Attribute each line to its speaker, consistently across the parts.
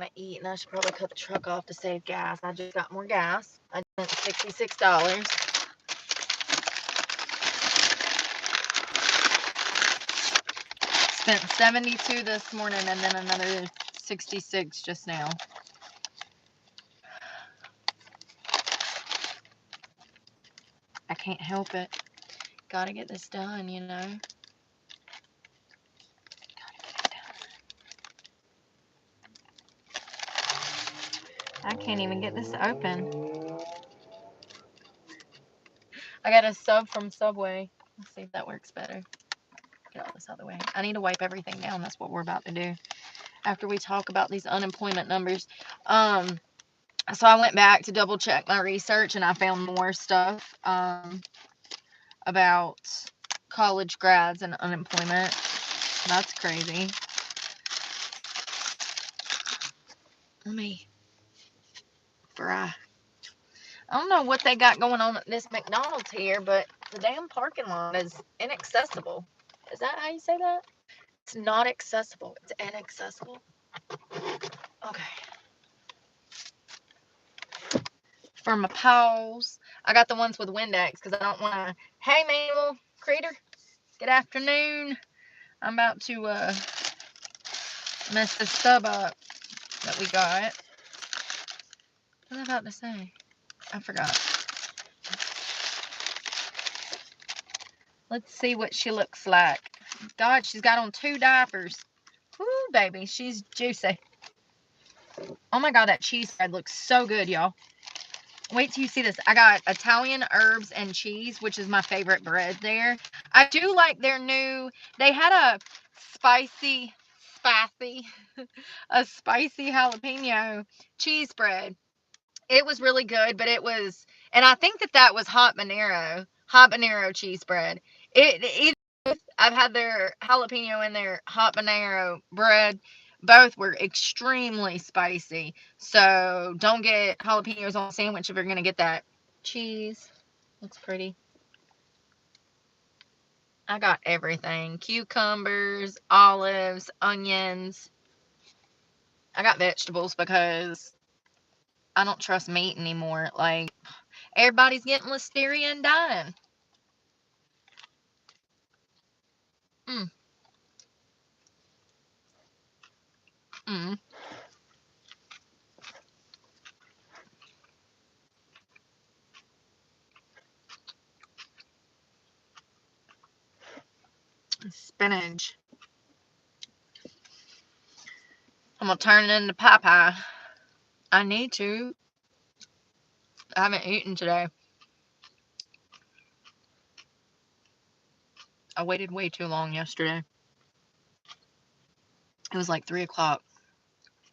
Speaker 1: to eat, and I should probably cut the truck off to save gas. I just got more gas. I spent $66. Spent $72 this morning, and then another $66 just now. I can't help it. Gotta get this done, you know. I can't even get this open. I got a sub from Subway. Let's see if that works better. Get all this out of the way. I need to wipe everything down. That's what we're about to do after we talk about these unemployment numbers. So I went back to double check my research, and I found more stuff about college grads and unemployment. That's crazy. Let me fry. I don't know what they got going on at this McDonald's here, but the damn parking lot is inaccessible. Is that how you say that? It's not accessible. It's inaccessible. Okay. For my paws, I got the ones with Windex because I don't want to. Hey, Mabel, Creator. Good afternoon. I'm about to mess this sub up that we got. What was I about to say? I forgot. Let's see what she looks like. God, she's got on 2 diapers. Woo, baby, she's juicy. Oh my God, that cheese bread looks so good, y'all. Wait till you see this. I got Italian herbs and cheese, which is my favorite bread there. I do like their new, they had a spicy jalapeno cheese bread. It was really good, but it was, and I think that was habanero cheese bread. I've had their jalapeno and their habanero bread. Both were extremely spicy. So don't get jalapenos on a sandwich if you're going to get that. Cheese. Looks pretty. I got everything. Cucumbers, olives, onions. I got vegetables because I don't trust meat anymore. Like, everybody's getting listeria and dying. Spinach. I'm going to turn it into pie. I need to. I haven't eaten today. I waited way too long yesterday. It was like 3 o'clock.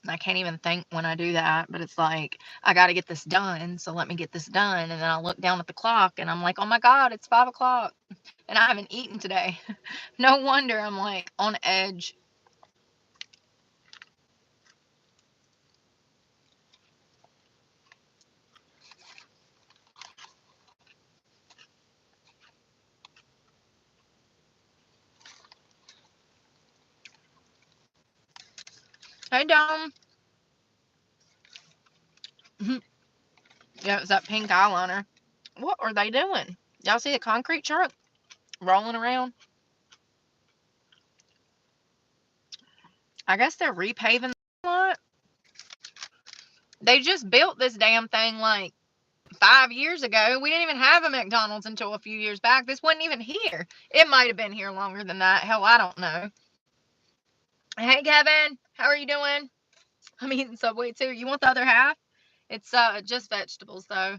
Speaker 1: I can't even think when I do that, but it's like, I got to get this done, so let me get this done. And then I look down at the clock, and I'm like, oh my God, it's 5 o'clock, and I haven't eaten today. No wonder I'm like on edge. Hey, Dom. Yeah, it's that pink eyeliner. What are they doing? Y'all see the concrete truck rolling around? I guess they're repaving the lot. They just built this damn thing like 5 years ago. We didn't even have a McDonald's until a few years back. This wasn't even here. It might have been here longer than that. Hell, I don't know. Hey, Kevin. How are you doing? I'm eating Subway too. You want the other half? It's just vegetables though.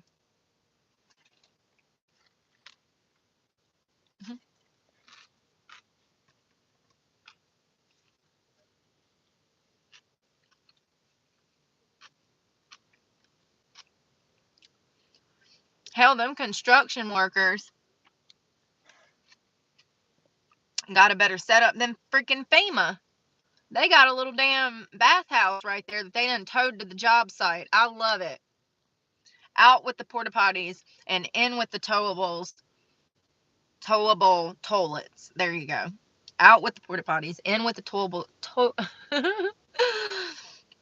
Speaker 1: Hell, them construction workers got a better setup than freaking FEMA. They got a little damn bathhouse right there that they done towed to the job site. I love it. Out with the porta potties and in with the towable toilets. There you go. Out with the porta potties, in with the towable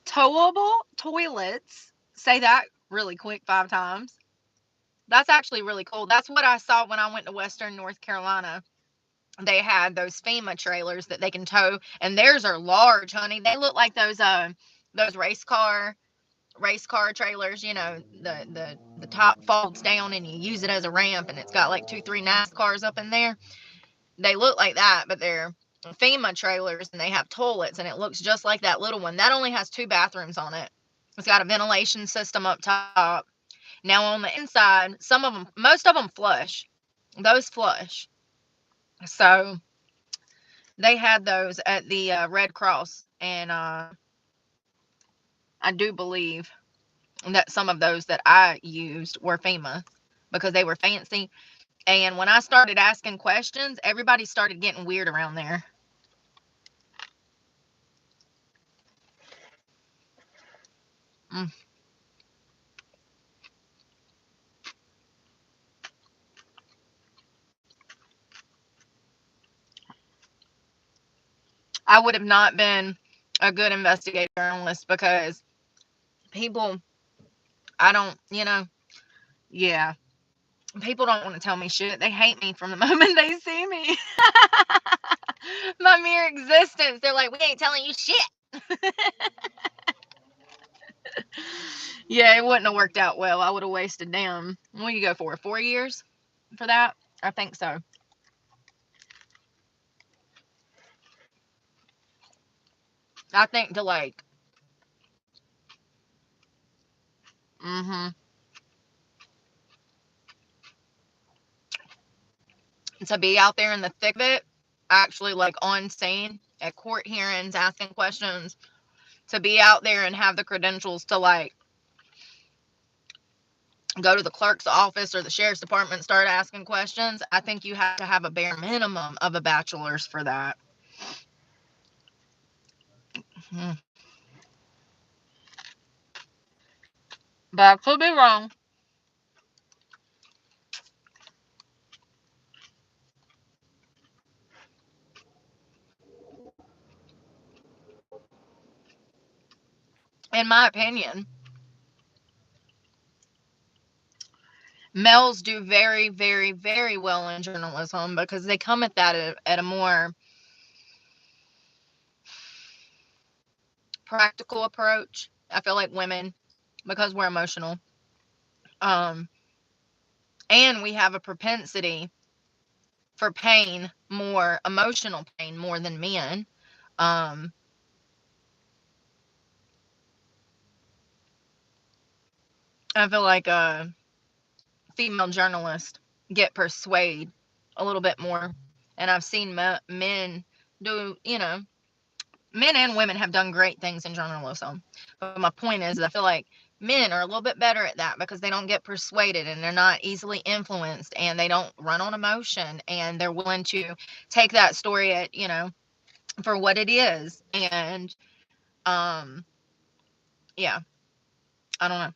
Speaker 1: Towable toilets. Say that really quick 5 times. That's actually really cool. That's what I saw when I went to Western North Carolina. They had those FEMA trailers that they can tow, and theirs are large, honey. They look like those race car trailers. The top folds down and you use it as a ramp, and it's got like 2 3 NASCARs up in there. They look like that, but they're FEMA trailers, and they have toilets, and it looks just like that little one. That only has 2 bathrooms on it. It's got a ventilation system up top. Now on the inside, most of them flush. Those flush. So they had those at the Red Cross, and I do believe that some of those that I used were FEMA because they were fancy. And when I started asking questions, everybody started getting weird around there. Mm. I would have not been a good investigative journalist because people, I don't, yeah, people don't want to tell me shit. They hate me from the moment they see me. My mere existence. They're like, we ain't telling you shit. Yeah, it wouldn't have worked out well. I would have wasted what do you go for? 4 years for that? I think so. I think to mm-hmm, to be out there in the thick of it, actually like on scene at court hearings, asking questions, to be out there and have the credentials to go to the clerk's office or the sheriff's department and start asking questions. I think you have to have a bare minimum of a bachelor's for that. Mm. But I could be wrong. In my opinion, males do very, very, very well in journalism because they come at that at a more practical approach. I feel like women, because we're emotional, um, and we have a propensity for pain, more emotional pain, more than men. Um, I feel like female journalists get persuaded a little bit more, and I've seen men do, men and women have done great things in journalism. But my point is, I feel like men are a little bit better at that because they don't get persuaded and they're not easily influenced and they don't run on emotion and they're willing to take that story at, for what it is. And um yeah, I don't know.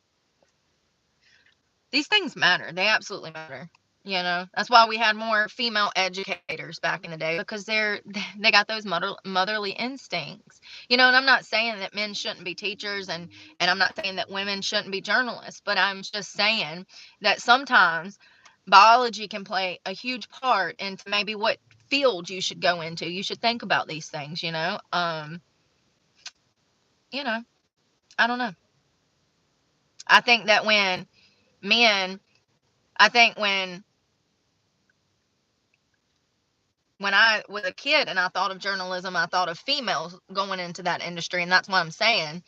Speaker 1: These things matter. They absolutely matter. That's why we had more female educators back in the day because they got those motherly instincts. And I'm not saying that men shouldn't be teachers, and I'm not saying that women shouldn't be journalists, but I'm just saying that sometimes biology can play a huge part into maybe what field you should go into. You should think about these things. You know, I don't know. I think that men, I think when I was a kid and I thought of journalism, I thought of females going into that industry. And that's why I'm saying,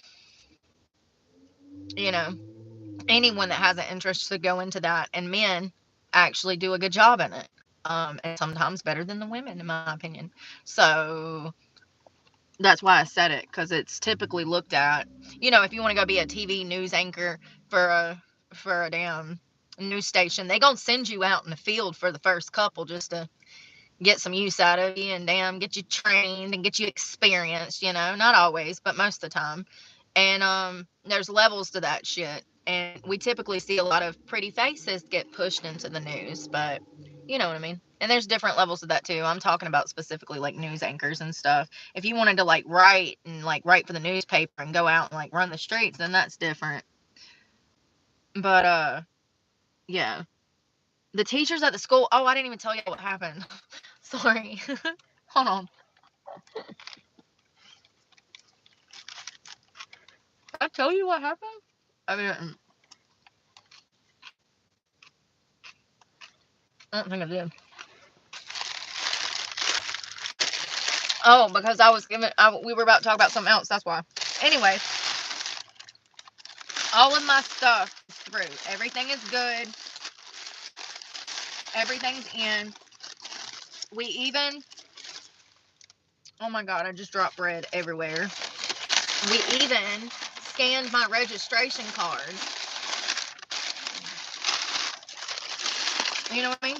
Speaker 1: you know, anyone that has an interest should go into that. And men actually do a good job in it. And sometimes better than the women, in my opinion. So that's why I said it, because it's typically looked at, if you want to go be a TV news anchor for a damn news station, they gonna send you out in the field for the first couple just to get some use out of you and get you trained and get you experienced, not always, but most of the time. And there's levels to that shit. And we typically see a lot of pretty faces get pushed into the news, but You know what I mean? And there's different levels of that too. I'm talking about specifically like news anchors and stuff. If you wanted to like write for the newspaper and go out and like run the streets, then that's different. But yeah. The teachers at the school, oh, I didn't even tell you what happened. Sorry. Hold on. Did I tell you what happened? I didn't. I don't think I did. Oh, because we were about to talk about something else. That's why. Anyway, all of my stuff is through. Everything is good. Everything's in. We even, oh my God, I just dropped bread everywhere. We even scanned my registration card. You know what I mean?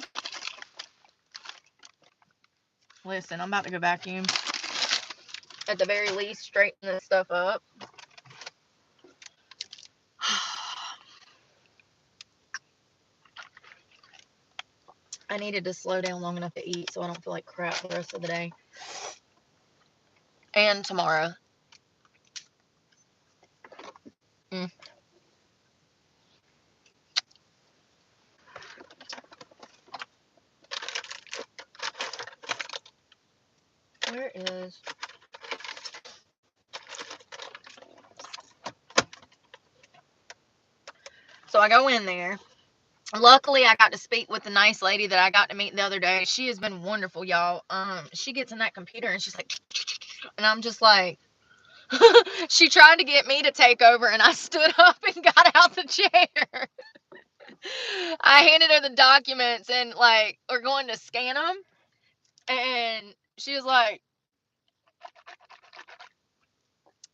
Speaker 1: Listen, I'm about to go vacuum. At the very least, straighten this stuff up. I needed to slow down long enough to eat so I don't feel like crap the rest of the day. And tomorrow. Where is... So I go in there. Luckily, I got to speak with the nice lady that I got to meet the other day. She has been wonderful, y'all. She gets in that computer and she's like, and I'm just like, she tried to get me to take over, and I stood up and got out the chair. I handed her the documents and like, we're going to scan them, and she was like,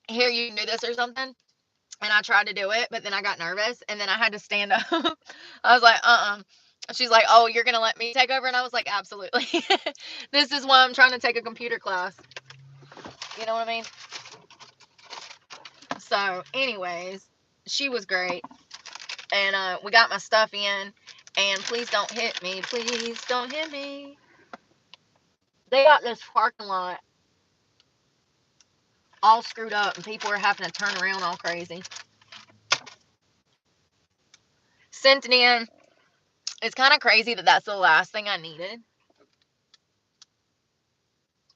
Speaker 1: here, you can do this or something. And I tried to do it, but then I got nervous, and then I had to stand up. I was like, She's like, oh, you're going to let me take over? And I was like, absolutely. This is why I'm trying to take a computer class. You know what I mean? So, anyways, she was great. And we got my stuff in. And please don't hit me. Please don't hit me. They got this parking lot all screwed up, and people are having to turn around all crazy. Sent it in. It's kind of crazy that that's the last thing I needed.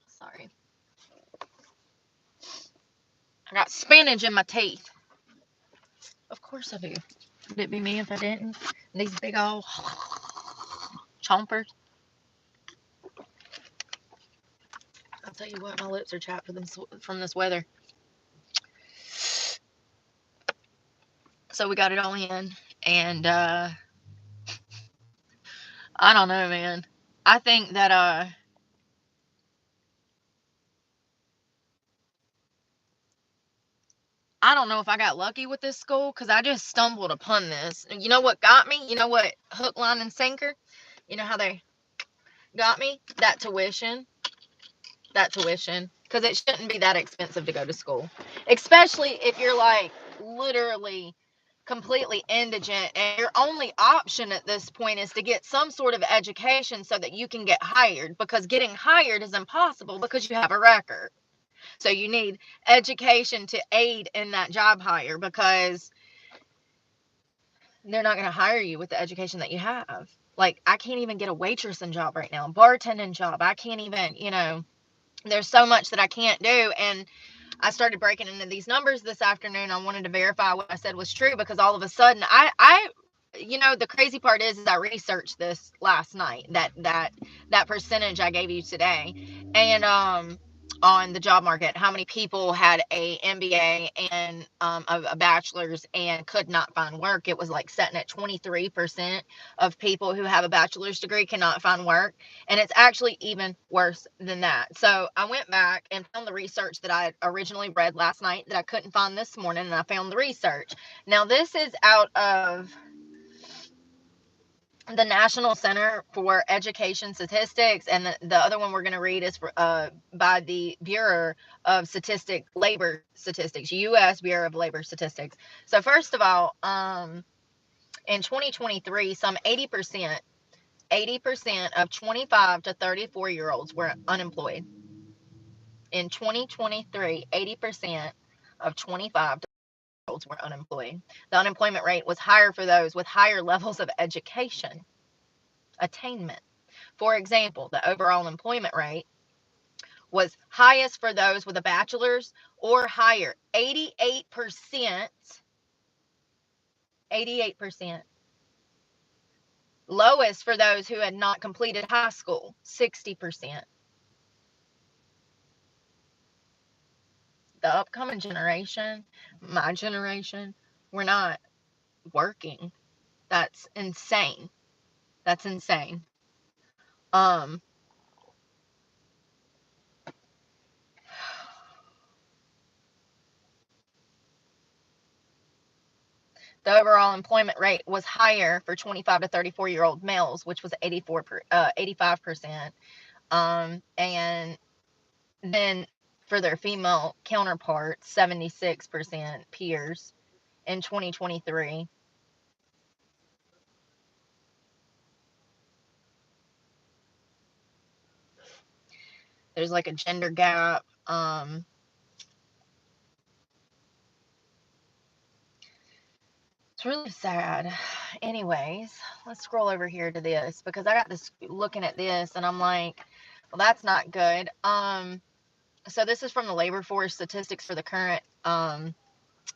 Speaker 1: Sorry. I got spinach in my teeth. Of course I do. Would it be me if I didn't? These big old chompers. I'll tell you what, my lips are chapped from this weather. So we got it all in, and I don't know, man. I think that I don't know if I got lucky with this school, because I just stumbled upon this. You know what got me? You know what? Hook, line, and sinker. You know how they got me? That tuition. Because it shouldn't be that expensive to go to school. Especially if you're like literally completely indigent, and your only option at this point is to get some sort of education so that you can get hired, because getting hired is impossible because you have a record. So you need education to aid in that job hire, because they're not going to hire you with the education that you have. Like, I can't even get a waitressing job right now, bartending job. I can't even, there's so much that I can't do. And I started breaking into these numbers this afternoon. I wanted to verify what I said was true, because all of a sudden the crazy part is I researched this last night, that percentage I gave you today. And on the job market, how many people had a MBA and a bachelor's and could not find work. It was like sitting at 23% of people who have a bachelor's degree cannot find work. And it's actually even worse than that. So I went back and found the research that I originally read last night that I couldn't find this morning, and I found the research. Now, this is out of the National Center for Education Statistics, and the other one we're going to read is by the Bureau of Labor Statistics, U.S. Bureau of Labor Statistics. So first of all, in 2023, some 80% 80% of 25 to 34-year-olds were unemployed. In 2023, 80% of 25 to 34-year-olds were unemployed. The unemployment rate was higher for those with higher levels of education attainment. For example, the overall employment rate was highest for those with a bachelor's or higher, 88%. 88%. Lowest for those who had not completed high school, 60%. The upcoming generation, my generation, we're not working. That's insane. That's insane. The overall employment rate was higher for 25 to 34-year-old males, which was 85%. And then for their female counterparts, 76% peers in 2023. There's like a gender gap. It's really sad. Anyways, let's scroll over here to this because I got this looking at this and I'm like, well, that's not good. So this is from the labor force statistics for the current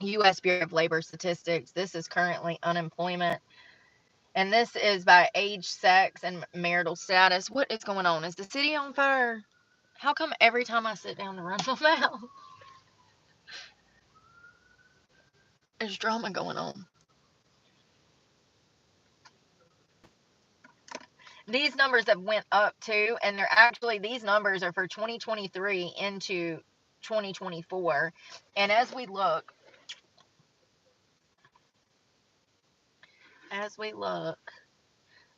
Speaker 1: U.S. Bureau of Labor Statistics. This is currently unemployment. And this is by age, sex, and marital status. What is going on? Is the city on fire? How come every time I sit down to run my mouth, there's drama going on? These numbers have went up too, and they're actually, these numbers are for 2023 into 2024. And as we look,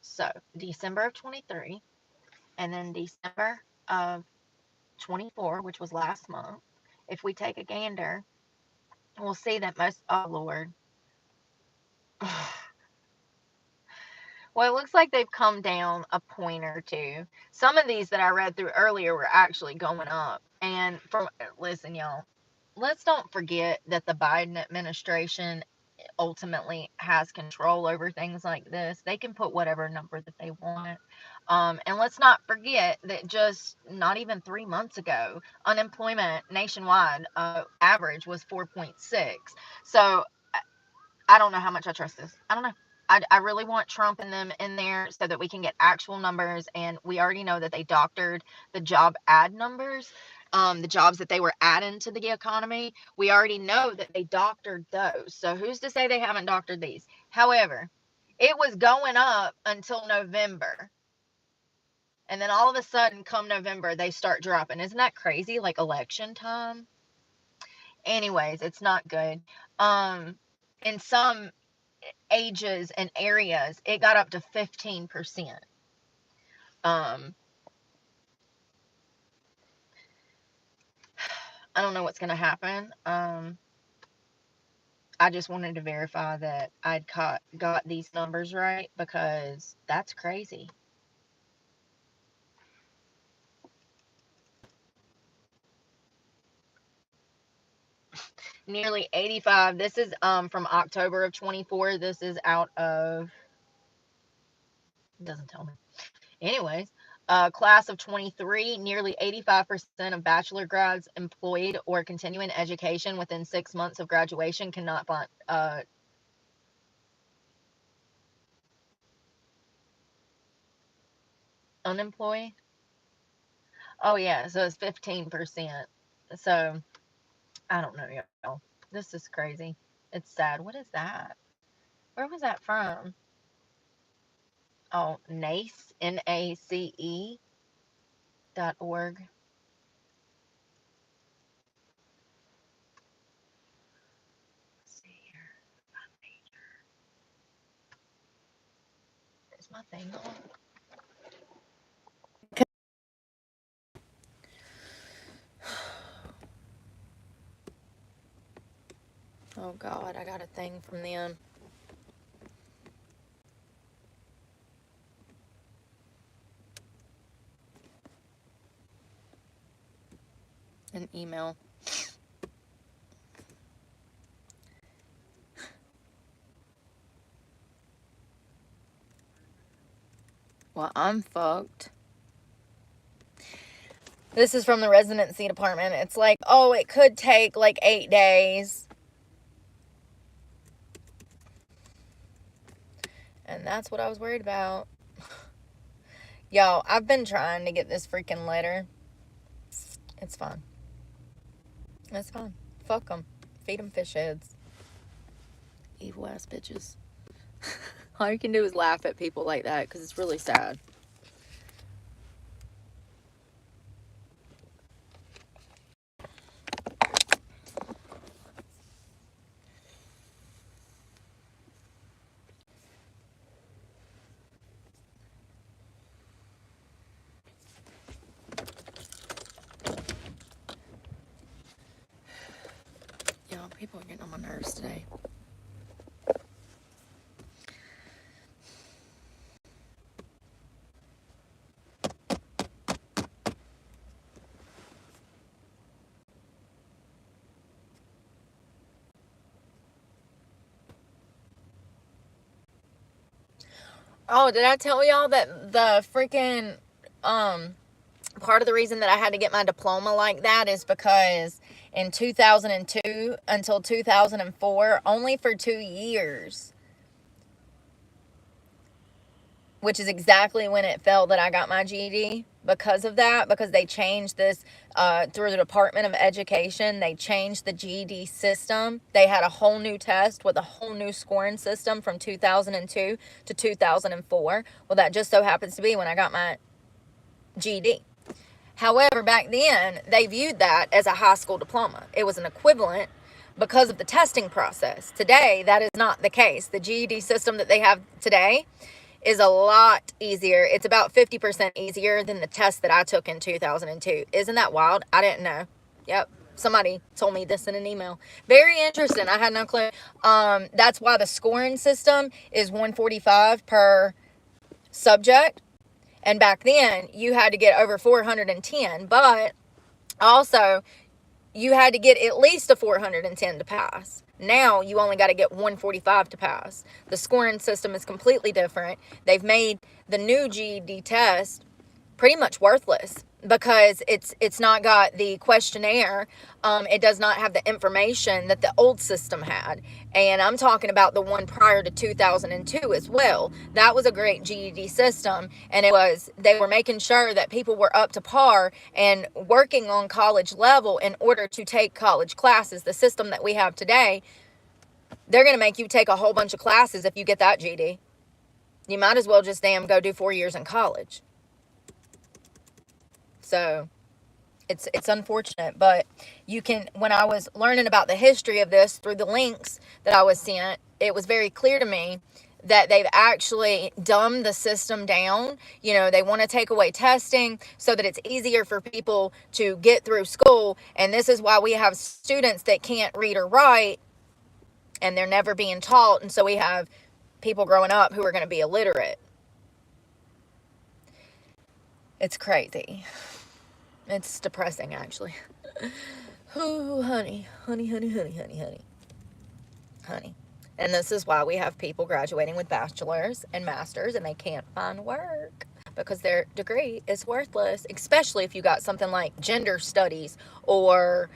Speaker 1: so December of 23, and then December of 24, which was last month, if we take a gander, we'll see that most, oh Lord. Well, it looks like they've come down a point or two. Some of these that I read through earlier were actually going up. And listen, y'all, let's don't forget that the Biden administration ultimately has control over things like this. They can put whatever number that they want. And let's not forget that just not even 3 months ago, unemployment nationwide average was 4.6. So I don't know how much I trust this. I don't know. I really want Trump and them in there so that we can get actual numbers. And we already know that they doctored the job ad numbers, the jobs that they were adding to the economy. We already know that they doctored those. So who's to say they haven't doctored these? However, it was going up until November. And then all of a sudden, come November, they start dropping. Isn't that crazy? Like election time? Anyways, it's not good. In some ages and areas, it got up to 15%. I don't know what's going to happen. I just wanted to verify that I'd got these numbers right because that's crazy. Nearly 85. This is from October of 24. This is out of, it doesn't tell me. Anyways, class of 23, nearly 85% of bachelor grads employed or continuing education within 6 months of graduation cannot find unemployed. Oh yeah, so it's 15%. So I don't know, y'all. This is crazy. It's sad. What is that? Where was that from? Oh, NACE, NACE.org. Let's see here. Is my thing on? Oh God, I got a thing from them. an email. Well, I'm fucked. This is from the residency department. It's like, oh, it could take like 8 days. And that's what I was worried about. Y'all, I've been trying to get this freaking letter. It's fine. It's fine. Fuck them. Feed them fish heads. Evil ass bitches. All you can do is laugh at people like that because it's really sad. Y'all, people are getting on my nerves today. Oh, did I tell y'all that the freaking, part of the reason that I had to get my diploma like that is because in 2002 until 2004, only for 2 years, which is exactly when it fell that I got my GED, because of that, because they changed this through the Department of Education. They changed the GED system. They had a whole new test with a whole new scoring system from 2002 to 2004. Well, that just so happens to be when I got my GED. However, back then, they viewed that as a high school diploma. It was an equivalent because of the testing process. Today, that is not the case. The GED system that they have today is a lot easier. It's about 50% easier than the test that I took in 2002. Isn't that wild? I didn't know. Yep. Somebody told me this in an email. Very interesting. I had no clue. That's why the scoring system is 145 per subject. And back then, you had to get over 410. But also, you had to get at least a 410 to pass. Now you only got to get 145 to pass. The scoring system is completely different. They've made the new GED test pretty much worthless because it's not got the questionnaire. It does not have the information that the old system had. And I'm talking about the one prior to 2002 as well. That was a great GED system, and they were making sure that people were up to par and working on college level in order to take college classes. The system that we have today, they're going to make you take a whole bunch of classes if you get that GED. You might as well just damn go do 4 years in college. So it's unfortunate, but you can, when I was learning about the history of this through the links that I was sent, it was very clear to me that they've actually dumbed the system down. You know, they want to take away testing so that it's easier for people to get through school. And this is why we have students that can't read or write and they're never being taught. And so we have people growing up who are going to be illiterate. It's crazy. It's depressing, actually. Oh, honey. And this is why we have people graduating with bachelor's and master's and they can't find work because their degree is worthless, especially if you got something like gender studies or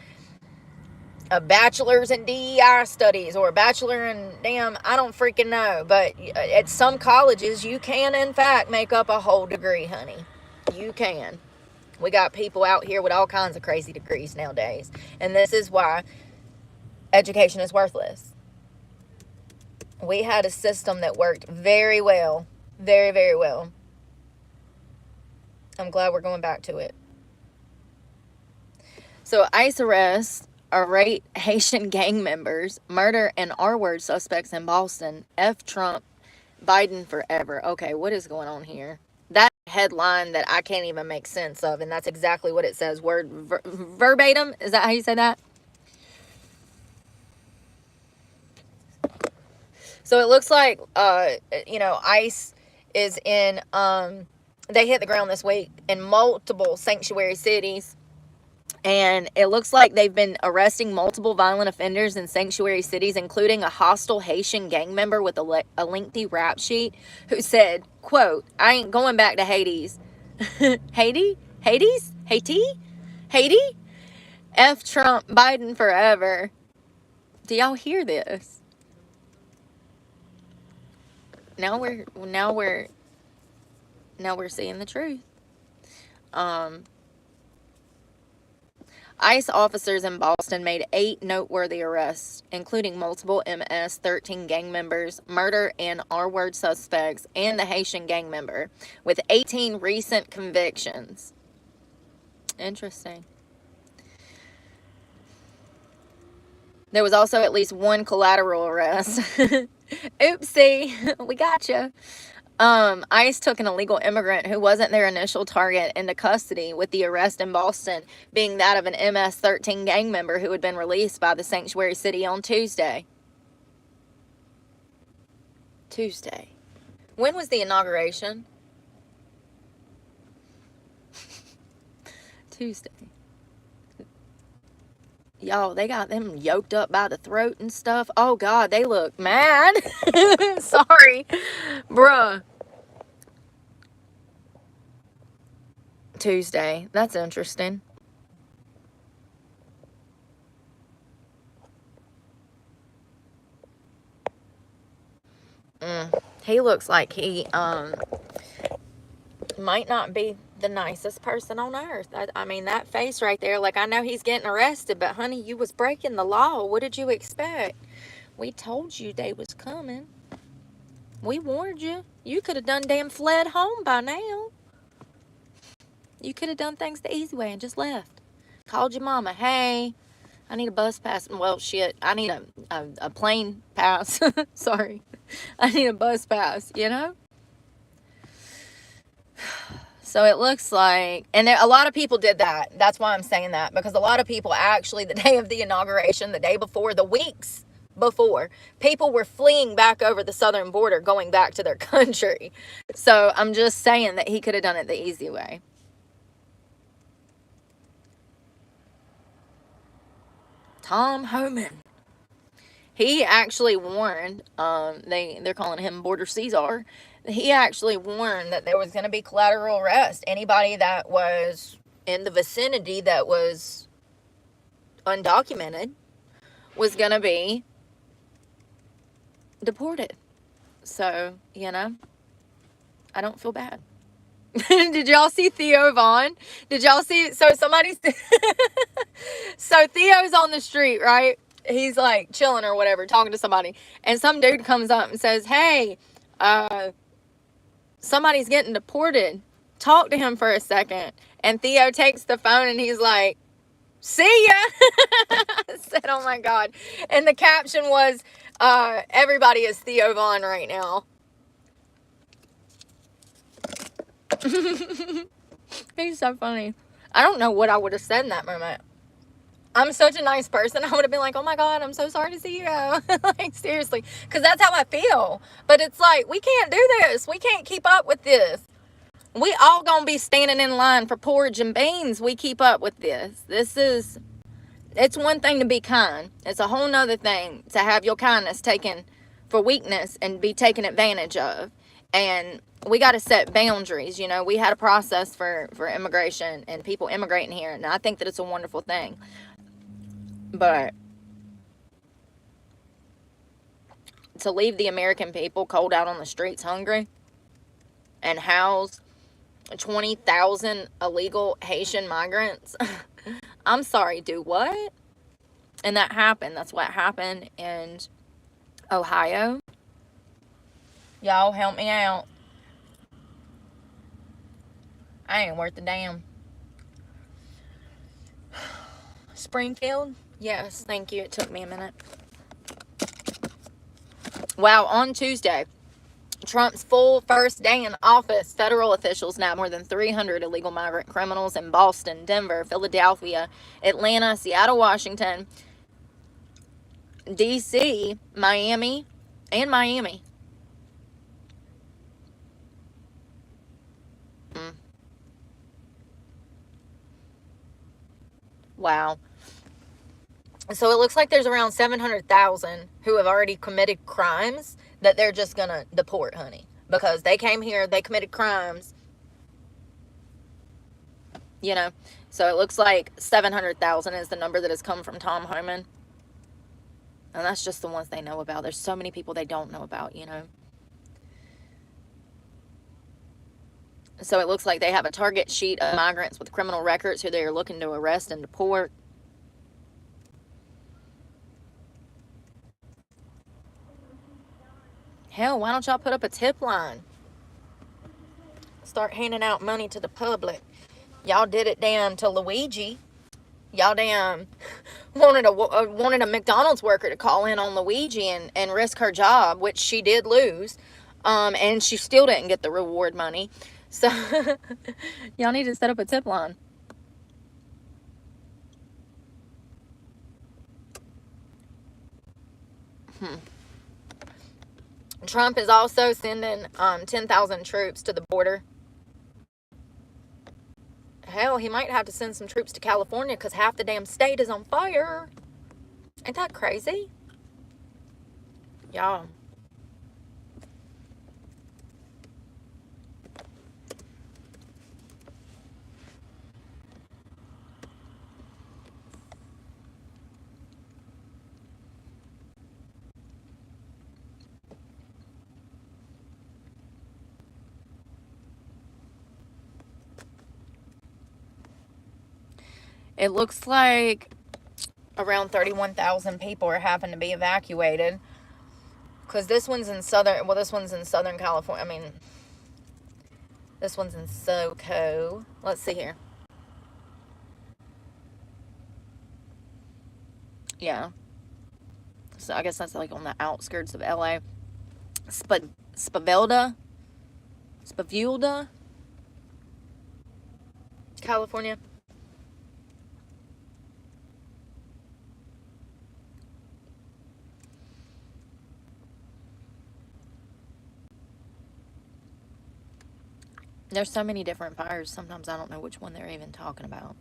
Speaker 1: a bachelor's in DEI studies or a bachelor in I don't freaking know. But at some colleges, you can, in fact, make up a whole degree, honey. You can. We got people out here with all kinds of crazy degrees nowadays. And this is why education is worthless. We had a system that worked very well. Very, very well. I'm glad we're going back to it. So ICE arrests irate Haitian gang members, murder and R-word suspects in Boston, F Trump, Biden forever. Okay, what is going on here? That headline that I can't even make sense of, and that's exactly what it says, verbatim. Is that how you say that? So it looks like ICE is they hit the ground this week in multiple sanctuary cities And it looks like they've been arresting multiple violent offenders in sanctuary cities, including a hostile Haitian gang member with a lengthy rap sheet who said, quote, "I ain't going back to Hades." Haiti? Hades? Haiti? Haiti? F Trump, Biden forever. Do y'all hear this? Now we're seeing the truth. ICE officers in Boston made 8 noteworthy arrests, including multiple MS-13 gang members, murder and R-word suspects, and the Haitian gang member, with 18 recent convictions. Interesting. There was also at least 1 collateral arrest. Oopsie, we gotcha. ICE took an illegal immigrant who wasn't their initial target into custody, with the arrest in Boston being that of an MS-13 gang member who had been released by the sanctuary city on Tuesday. When was the inauguration? Tuesday. Y'all, they got them yoked up by the throat and stuff. Oh, God, they look mad. Sorry. Bruh. Tuesday. That's interesting. He looks like he might not be the nicest person on earth. I mean, that face right there, like, I know he's getting arrested, but honey, you was breaking the law. What did you expect? We told you they was coming. We warned you. You could have done damn fled home by now. You could have done things the easy way and just left. Called your mama. Hey, I need a bus pass. Well, shit, I need a plane pass. Sorry. I need a bus pass, you know? So it looks like, and a lot of people did that. That's why I'm saying that, because a lot of people actually, the day of the inauguration, the day before, the weeks before, people were fleeing back over the southern border, going back to their country. So I'm just saying that he could have done it the easy way. Tom Homan. He actually warned, they're calling him Border Caesar. He actually warned that there was going to be collateral arrest. Anybody that was in the vicinity that was undocumented was going to be deported. So, you know, I don't feel bad. Did y'all see Theo Vaughn? Did y'all see? So so Theo's on the street, right? He's like chilling or whatever, talking to somebody. And some dude comes up and says, hey, somebody's getting deported. Talk to him for a second. And Theo takes the phone and he's like, see ya. I said, oh my God. And the caption was, everybody is Theo Vaughn right now. He's so funny. I don't know what I would have said in that moment. I'm such a nice person. I would have been like, oh my God, I'm so sorry to see you. Like, seriously. Because that's how I feel. But it's like, we can't do this. We can't keep up with this. We all gonna be standing in line for porridge and beans. We keep up with this. It's one thing to be kind. It's a whole nother thing to have your kindness taken for weakness and be taken advantage of. And we got to set boundaries. You know, we had a process for immigration and people immigrating here. And I think that it's a wonderful thing. But to leave the American people cold out on the streets hungry and house 20,000 illegal Haitian migrants. I'm sorry, do what? And that happened. That's what happened in Ohio. Y'all help me out. I ain't worth a damn. Springfield? Yes, thank you. It took me a minute. Wow, on Tuesday, Trump's full first day in office, federal officials nabbed more than 300 illegal migrant criminals in Boston, Denver, Philadelphia, Atlanta, Seattle, Washington, D.C., Miami, and Miami. Wow. So it looks like there's around 700,000 who have already committed crimes that they're just going to deport, honey. Because they came here, they committed crimes, you know. So it looks like 700,000 is the number that has come from Tom Homan. And that's just the ones they know about. There's so many people they don't know about, you know. So it looks like they have a target sheet of migrants with criminal records who they are looking to arrest and deport. Hell, why don't y'all put up a tip line? Start handing out money to the public. Y'all did it damn to Luigi. Y'all damn wanted a McDonald's worker to call in on Luigi and risk her job, which she did lose. And she still didn't get the reward money. So y'all need to set up a tip line. Trump is also sending 10,000 troops to the border. Hell, he might have to send some troops to California because half the damn state is on fire. Ain't that crazy? Y'all. It looks like around 31,000 people are having to be evacuated. Because this one's in Southern California. I mean, this one's in SoCo. Let's see here. Yeah. So I guess that's like on the outskirts of LA. Spavulda, California. There's so many different fires. Sometimes I don't know which one they're even talking about.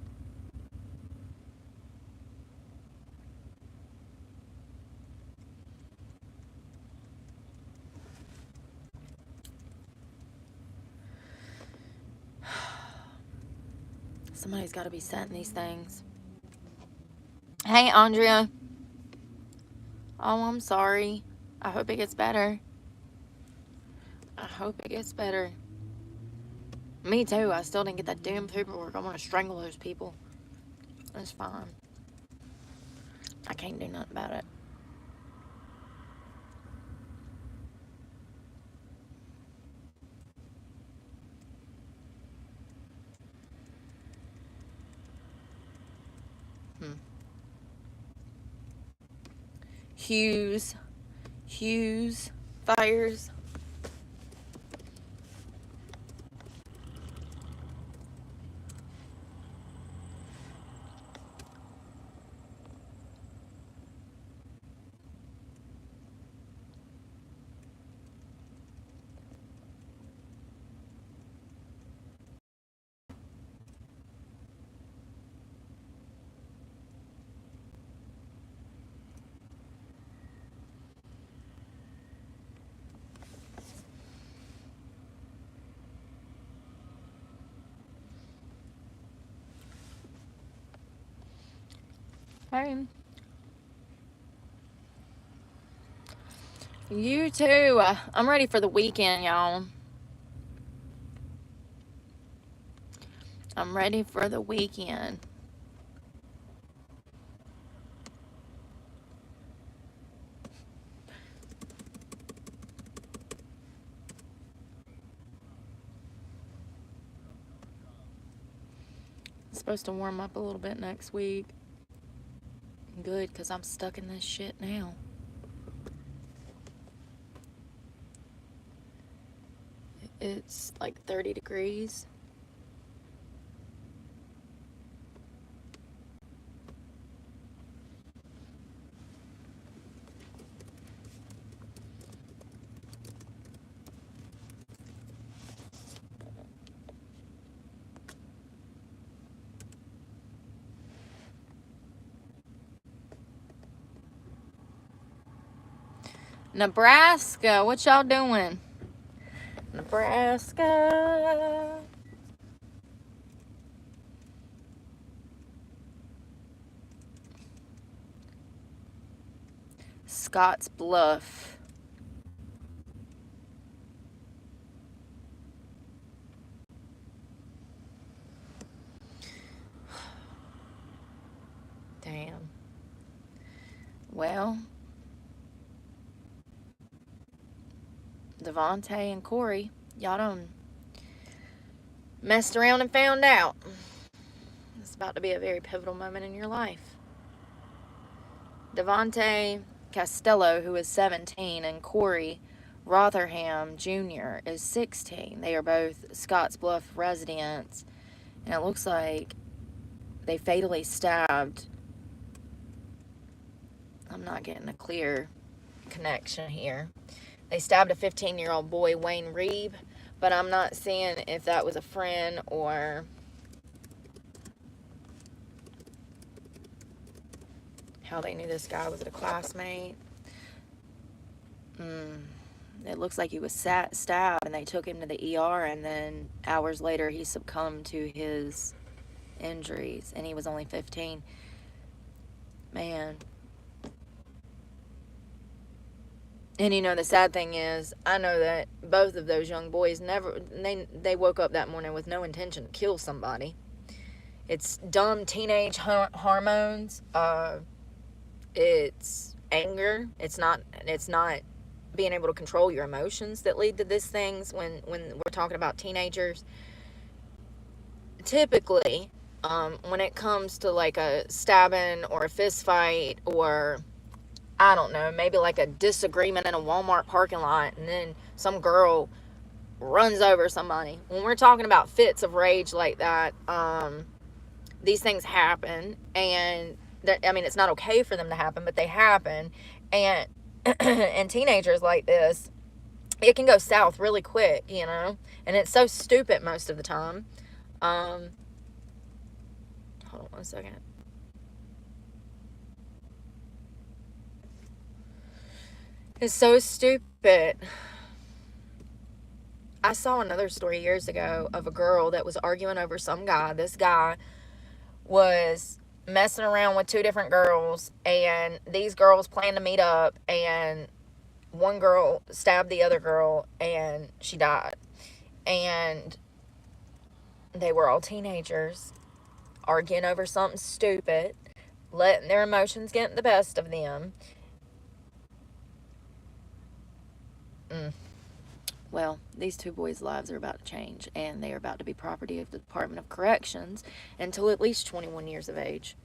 Speaker 1: Somebody's got to be setting these things. Hey, Andrea. Oh, I'm sorry. I hope it gets better. I hope it gets better. Me too. I still didn't get that damn paperwork. I'm going to strangle those people. That's fine. I can't do nothing about it. Hughes fires. Hey. You too. I'm ready for the weekend, y'all. I'm ready for the weekend. It's supposed to warm up a little bit next week. Good, because I'm stuck in this shit now. It's like 30 degrees. Nebraska, what y'all doing? Nebraska. Scotts Bluff. Damn. Well, Devontae and Corey, y'all done messed around and found out. It's about to be a very pivotal moment in your life. Devontae Costello, who is 17, and Corey Rotherham Jr. is 16. They are both Scotts Bluff residents, and it looks like they fatally stabbed. I'm not getting a clear connection here. They stabbed a 15-year-old boy, Wayne Reeb, but I'm not seeing if that was a friend or how they knew this guy was a classmate. It looks like he was stabbed and they took him to the ER, and then hours later he succumbed to his injuries, and he was only 15. Man. And you know, the sad thing is, I know that both of those young boys they woke up that morning with no intention to kill somebody. It's dumb teenage hormones. It's anger. It's not being able to control your emotions that lead to these things when we're talking about teenagers. Typically, when it comes to like a stabbing or a fist fight, or I don't know, maybe like a disagreement in a Walmart parking lot, and then some girl runs over somebody. When we're talking about fits of rage like that, these things happen, and I mean, it's not okay for them to happen, but they happen. And and teenagers like this, it can go south really quick, you know, and it's so stupid most of the time. Hold on one second. It's so stupid. I saw another story years ago of a girl that was arguing over some guy. This guy was messing around with two different girls, and these girls planned to meet up, and one girl stabbed the other girl, and she died. And they were all teenagers arguing over something stupid, letting their emotions get the best of them. Well, these two boys' lives are about to change, and they are about to be property of the Department of Corrections until at least 21 years of age.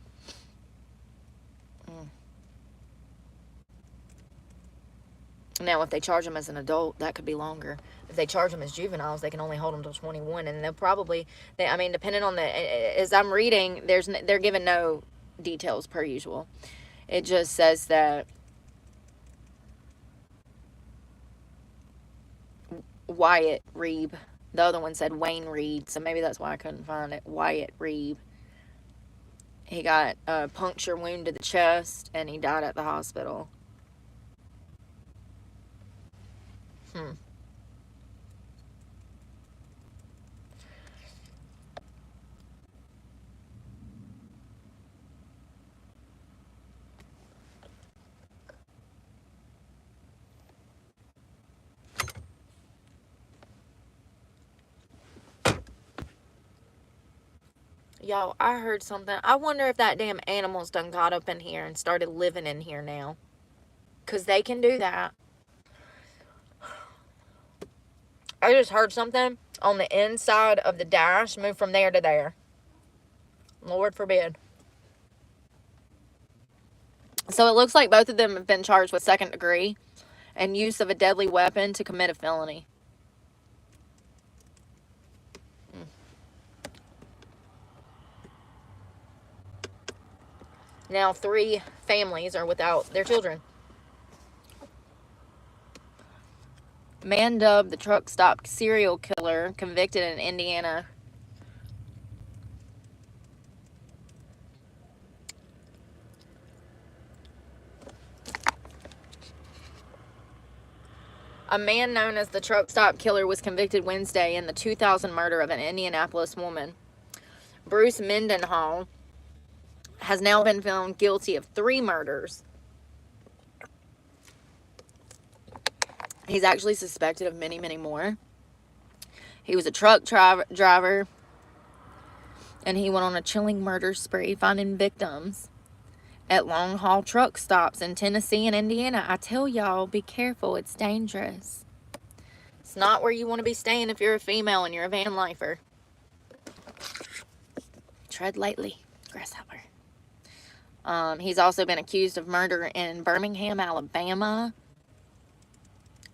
Speaker 1: Now, if they charge them as an adult, that could be longer. If they charge them as juveniles, they can only hold them till 21, and they'll probably, I mean, depending on as I'm reading, they're given no details per usual. It just says that Wyatt Reeb, the other one said Wayne Reed, so maybe that's why I couldn't find it. Wyatt Reeb. He got a puncture wound to the chest, and he died at the hospital. Y'all, I heard something. I wonder if that damn animal's done got up in here and started living in here now. Because they can do that. I just heard something on the inside of the dash move from there to there. Lord forbid. So it looks like both of them have been charged with second degree and use of a deadly weapon to commit a felony. Now 3 families are without their children. Man dubbed the truck stop serial killer convicted in Indiana. A man known as the truck stop killer was convicted Wednesday in the 2000 murder of an Indianapolis woman. Bruce Mendenhall has now been found guilty of 3 murders. He's actually suspected of many, many more. He was a truck driver, and he went on a chilling murder spree, finding victims at long-haul truck stops in Tennessee and Indiana. I tell y'all, be careful. It's dangerous. It's not where you want to be staying if you're a female and you're a van lifer. Tread lightly, grasshopper. He's also been accused of murder in Birmingham, Alabama.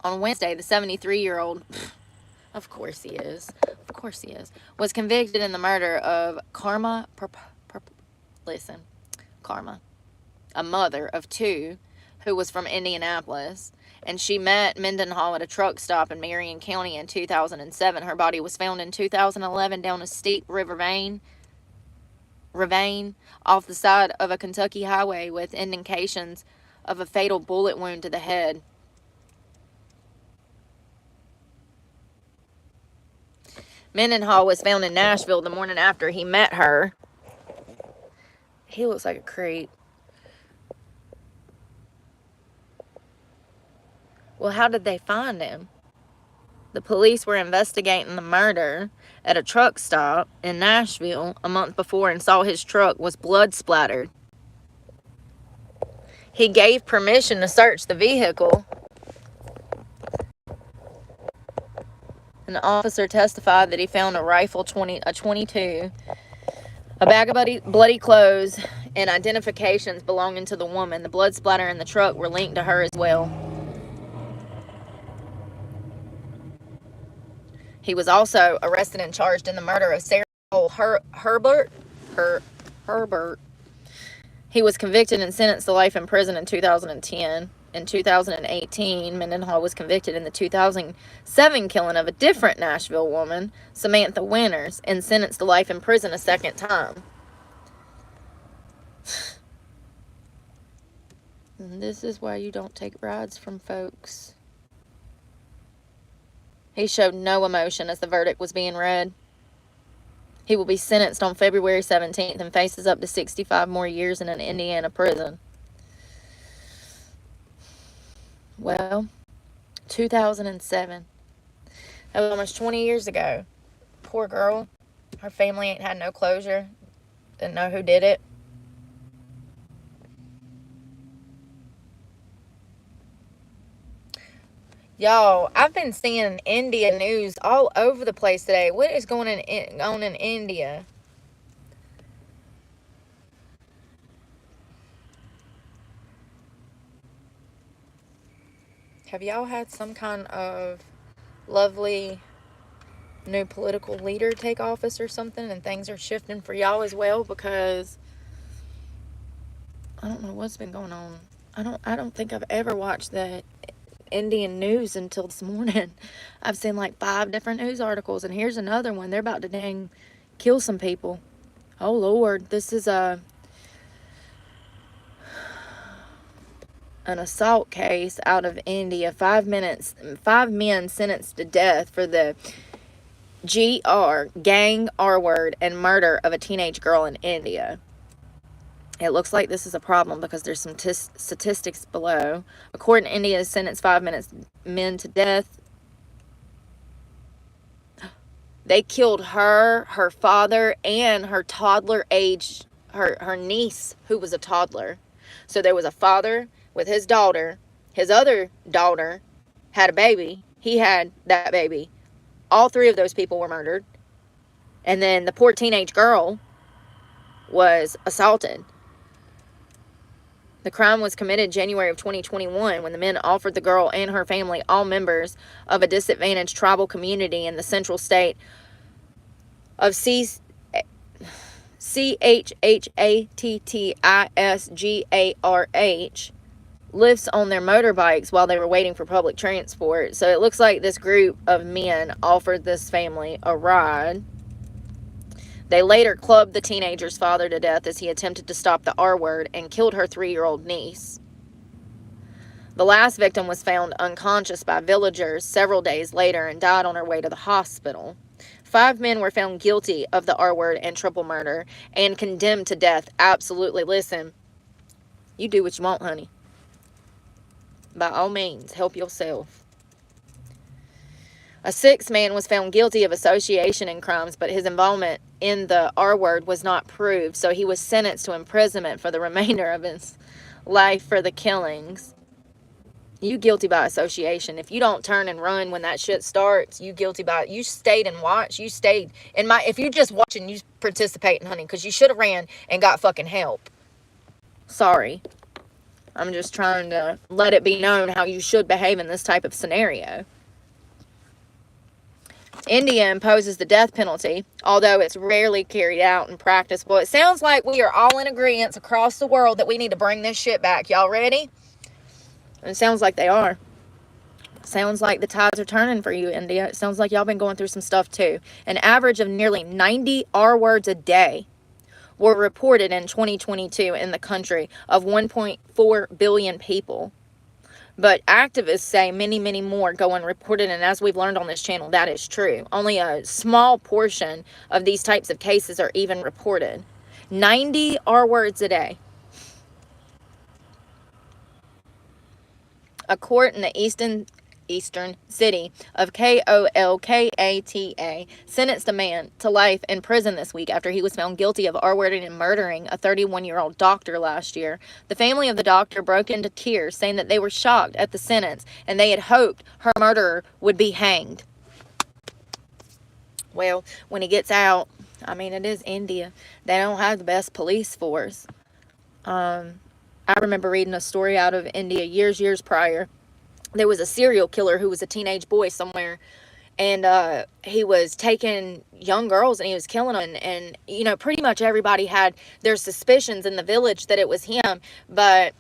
Speaker 1: On Wednesday, the 73-year-old, of course he is, was convicted in the murder of Karma, a mother of 2 who was from Indianapolis, and she met Mendenhall at a truck stop in Marion County in 2007. Her body was found in 2011 down a steep ravine off the side of a Kentucky highway with indications of a fatal bullet wound to the head. Mendenhall was found in Nashville the morning after he met her. He looks like a creep. Well, how did they find him? The police were investigating the murder at a truck stop in Nashville a month before and saw his truck was blood splattered. He gave permission to search the vehicle. An officer testified that he found a rifle, a .22, a bag of bloody clothes, and identifications belonging to the woman. The blood splatter in the truck were linked to her as well. He was also arrested and charged in the murder of Sarah Herbert. He was convicted and sentenced to life in prison in 2010. In 2018, Mendenhall was convicted in the 2007 killing of a different Nashville woman, Samantha Winters, and sentenced to life in prison a second time. And this is why you don't take rides from folks. He showed no emotion as the verdict was being read. He will be sentenced on February 17th and faces up to 65 more years in an Indiana prison. Well, 2007. That was almost 20 years ago. Poor girl. Her family ain't had no closure. Didn't know who did it. Y'all, I've been seeing India news all over the place today. What is going on in India? Have y'all had some kind of lovely new political leader take office or something, and things are shifting for y'all as well? Because I don't know what's been going on. I don't think I've ever watched the Indian news until this morning. I've seen like 5 different news articles, and here's another one. They're about to dang kill some people. Oh Lord, this is an assault case out of India. 5 men sentenced to death for the gang R word and murder of a teenage girl in India. It looks like this is a problem because there's some statistics below. A court in India has sentenced 5 men to death. They killed her father, and her toddler age, her niece, who was a toddler. So there was a father with his daughter. His other daughter had a baby. He had that baby. All 3 of those people were murdered. And then the poor teenage girl was assaulted. The crime was committed January of 2021 when the men offered the girl and her family, all members of a disadvantaged tribal community in the central state of Chhattisgarh, lifts on their motorbikes while they were waiting for public transport. So it looks like this group of men offered this family a ride. They later clubbed the teenager's father to death as he attempted to stop the R word and killed her 3-year-old niece.
Speaker 2: The last victim was found unconscious by villagers several days later and died on her way to the hospital. 5 men were found guilty of the R word and triple murder and condemned to death. Absolutely. Listen, you do what you want, honey. By all means, help yourself. A 6th man was found guilty of association in crimes, but his involvement in the R word was not proved, so he was sentenced to imprisonment for the remainder of his life for the killings. You guilty by association. If you don't turn and run when that shit starts, you guilty by, you stayed and watched. You stayed in my, if you just watching, you participating, honey, because you should have ran and got fucking help. Sorry. I'm just trying to let it be known how you should behave in this type of scenario. India imposes the death penalty, although it's rarely carried out in practice. Well, it sounds like we are all in agreement across the world that we need to bring this shit back. Y'all ready? It sounds like they are. Sounds like the tides are turning for you, India. It sounds like y'all been going through some stuff too. An average of nearly 90 R words a day were reported in 2022 in the country of 1.4 billion people. But activists say many, many more go unreported, and as we've learned on this channel, that is true. Only a small portion of these types of cases are even reported. 90 R words a day. A court in the eastern city of Kolkata sentenced a man to life in prison this week after he was found guilty of R-wording and murdering a 31-year-old doctor last year. The family of the doctor broke into tears, saying that they were shocked at the sentence and they had hoped her murderer would be hanged. Well, when he gets out, I mean, it is India. They don't have the best police force. I remember reading a story out of India years prior. There was a serial killer who was a teenage boy somewhere, and he was taking young girls and he was killing them. And you know, pretty much everybody had their suspicions in the village that it was him, but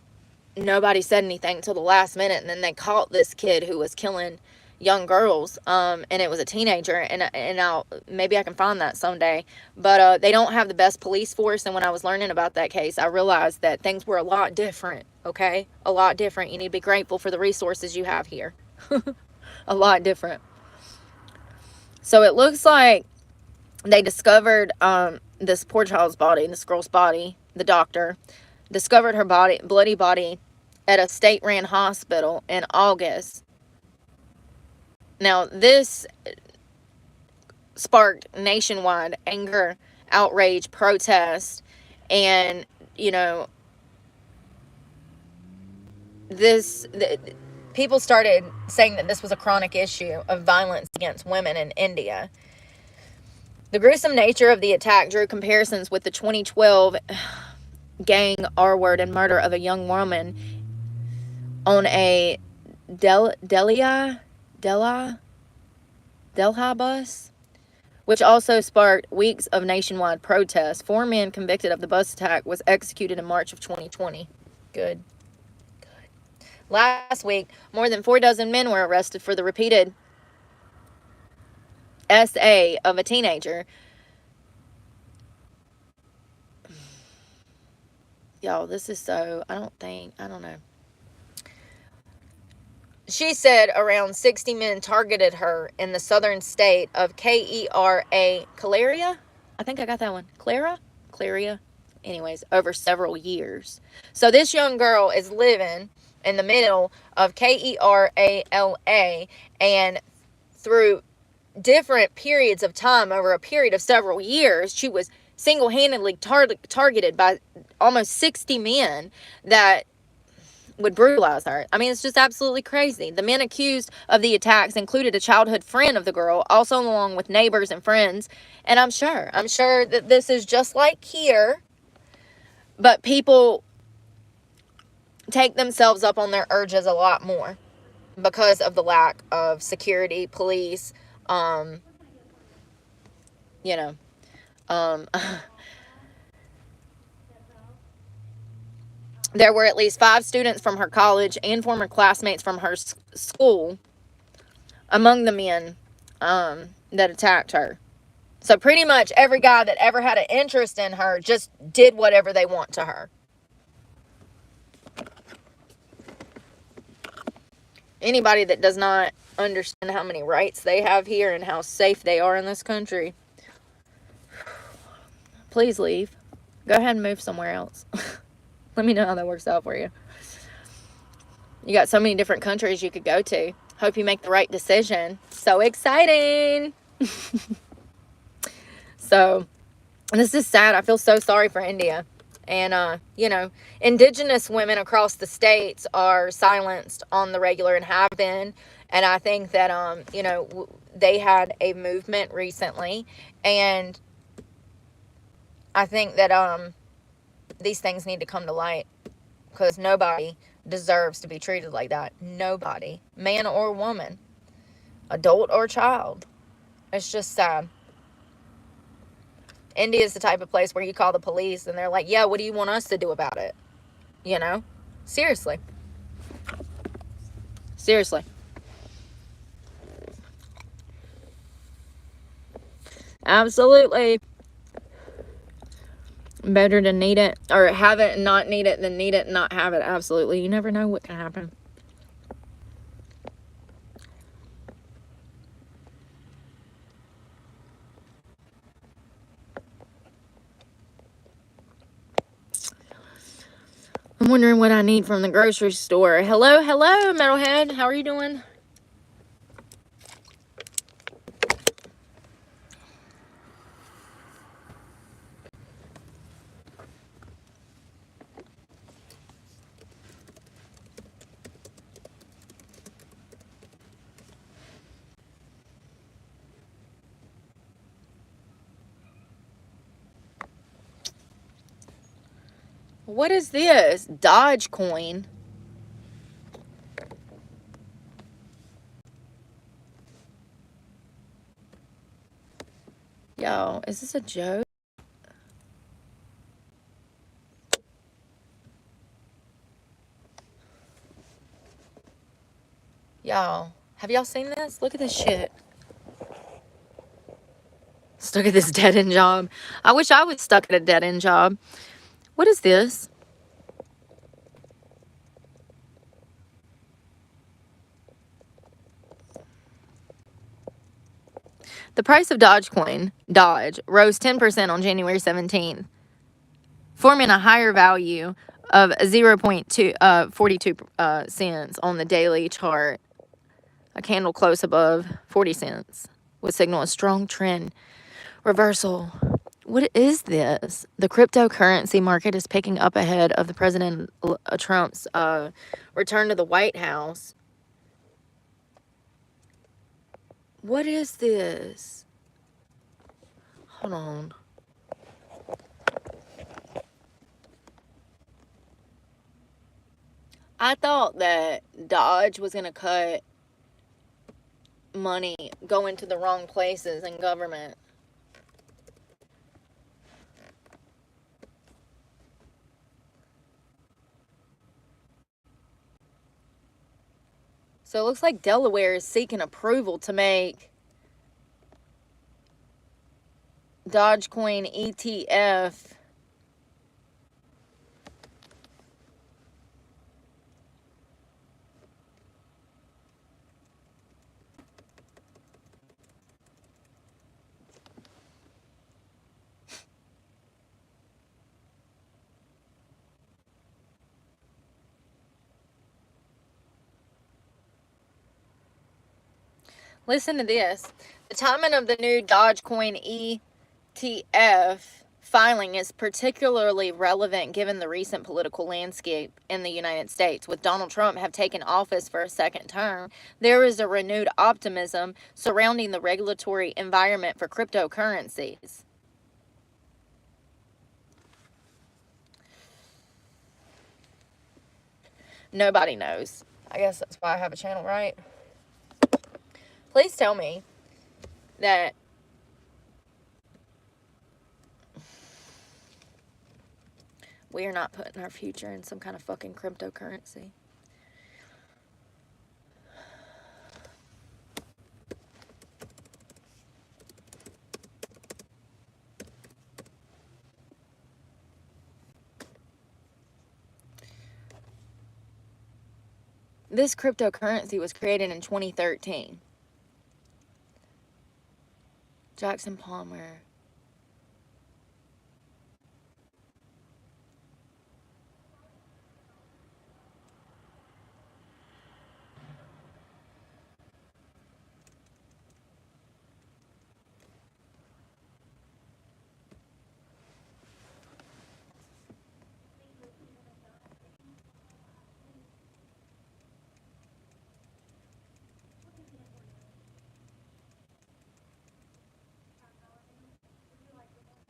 Speaker 2: nobody said anything until the last minute. And then they caught this kid who was killing young girls, and it was a teenager, and I'll maybe I can find that someday. But they don't have the best police force, and when I was learning about that case, I realized that things were a lot different. Okay, a lot different. You need to be grateful for the resources you have here. A lot different. So it looks like they discovered this poor child's body, this girl's body. The doctor discovered her body, bloody body, at a state-ran hospital in August. Now, this sparked nationwide anger, outrage, protest, and, you know, people started saying that this was a chronic issue of violence against women in India. The gruesome nature of the attack drew comparisons with the 2012 gang R-word and murder of a young woman on a Delhi bus, which also sparked weeks of nationwide protests. 4 men convicted of the bus attack was executed in March of 2020. Good. Last week, more than 4 dozen men were arrested for the repeated SA of a teenager. Y'all, this is so, I don't know. She said around 60 men targeted her in the southern state of Clara. I think I got that one. Clara. Anyways, over several years. So this young girl is living in the middle of Kerala, and through different periods of time, over a period of several years, she was single-handedly targeted by almost 60 men that would brutalize her. I mean, it's just absolutely crazy. The men accused of the attacks included a childhood friend of the girl, also along with neighbors and friends. And I'm sure that this is just like here, but people take themselves up on their urges a lot more because of the lack of security, police, you know, there were at least 5 students from her college and former classmates from her school among the men that attacked her. So pretty much every guy that ever had an interest in her just did whatever they want to her. Anybody that does not understand how many rights they have here and how safe they are in this country, please leave. Go ahead and move somewhere else. Let me know how that works out for you. You got so many different countries you could go to. Hope you make the right decision. So exciting. So, this is sad. I feel so sorry for India. And, you know, indigenous women across the states are silenced on the regular and have been. And I think that, you know, they had a movement recently. And I think that these things need to come to light. Because nobody deserves to be treated like that. Nobody. Man or woman. Adult or child. It's just sad. India is the type of place where you call the police and they're like, yeah, what do you want us to do about it? You know? Seriously. Seriously. Absolutely. Better to need it, or have it and not need it, than need it and not have it. Absolutely. You never know what can happen. I'm wondering what I need from the grocery store. Hello, hello, Metalhead. How are you doing? What is this? Dogecoin. Yo, is this a joke? Y'all, have y'all seen this? Look at this shit. Stuck at this dead-end job. I wish I was stuck at a dead-end job. What is this? The price of Dogecoin, Dodge, rose 10% on January 17th, forming a higher value of 0.42 cents on the daily chart. A candle close above 40 cents would signal a strong trend reversal. What is this? The cryptocurrency market is picking up ahead of the President Trump's return to the White House. What is this? Hold on. I thought that Dodge was going to cut money going to the wrong places in government. So it looks like Delaware is seeking approval to make Dogecoin ETF. Listen to this. The timing of the new Dogecoin ETF filing is particularly relevant given the recent political landscape in the United States. With Donald Trump have taken office for a second term, there is a renewed optimism surrounding the regulatory environment for cryptocurrencies. Nobody knows. I guess that's why I have a channel, right? Please tell me that we are not putting our future in some kind of fucking cryptocurrency. This cryptocurrency was created in 2013. Jackson Palmer.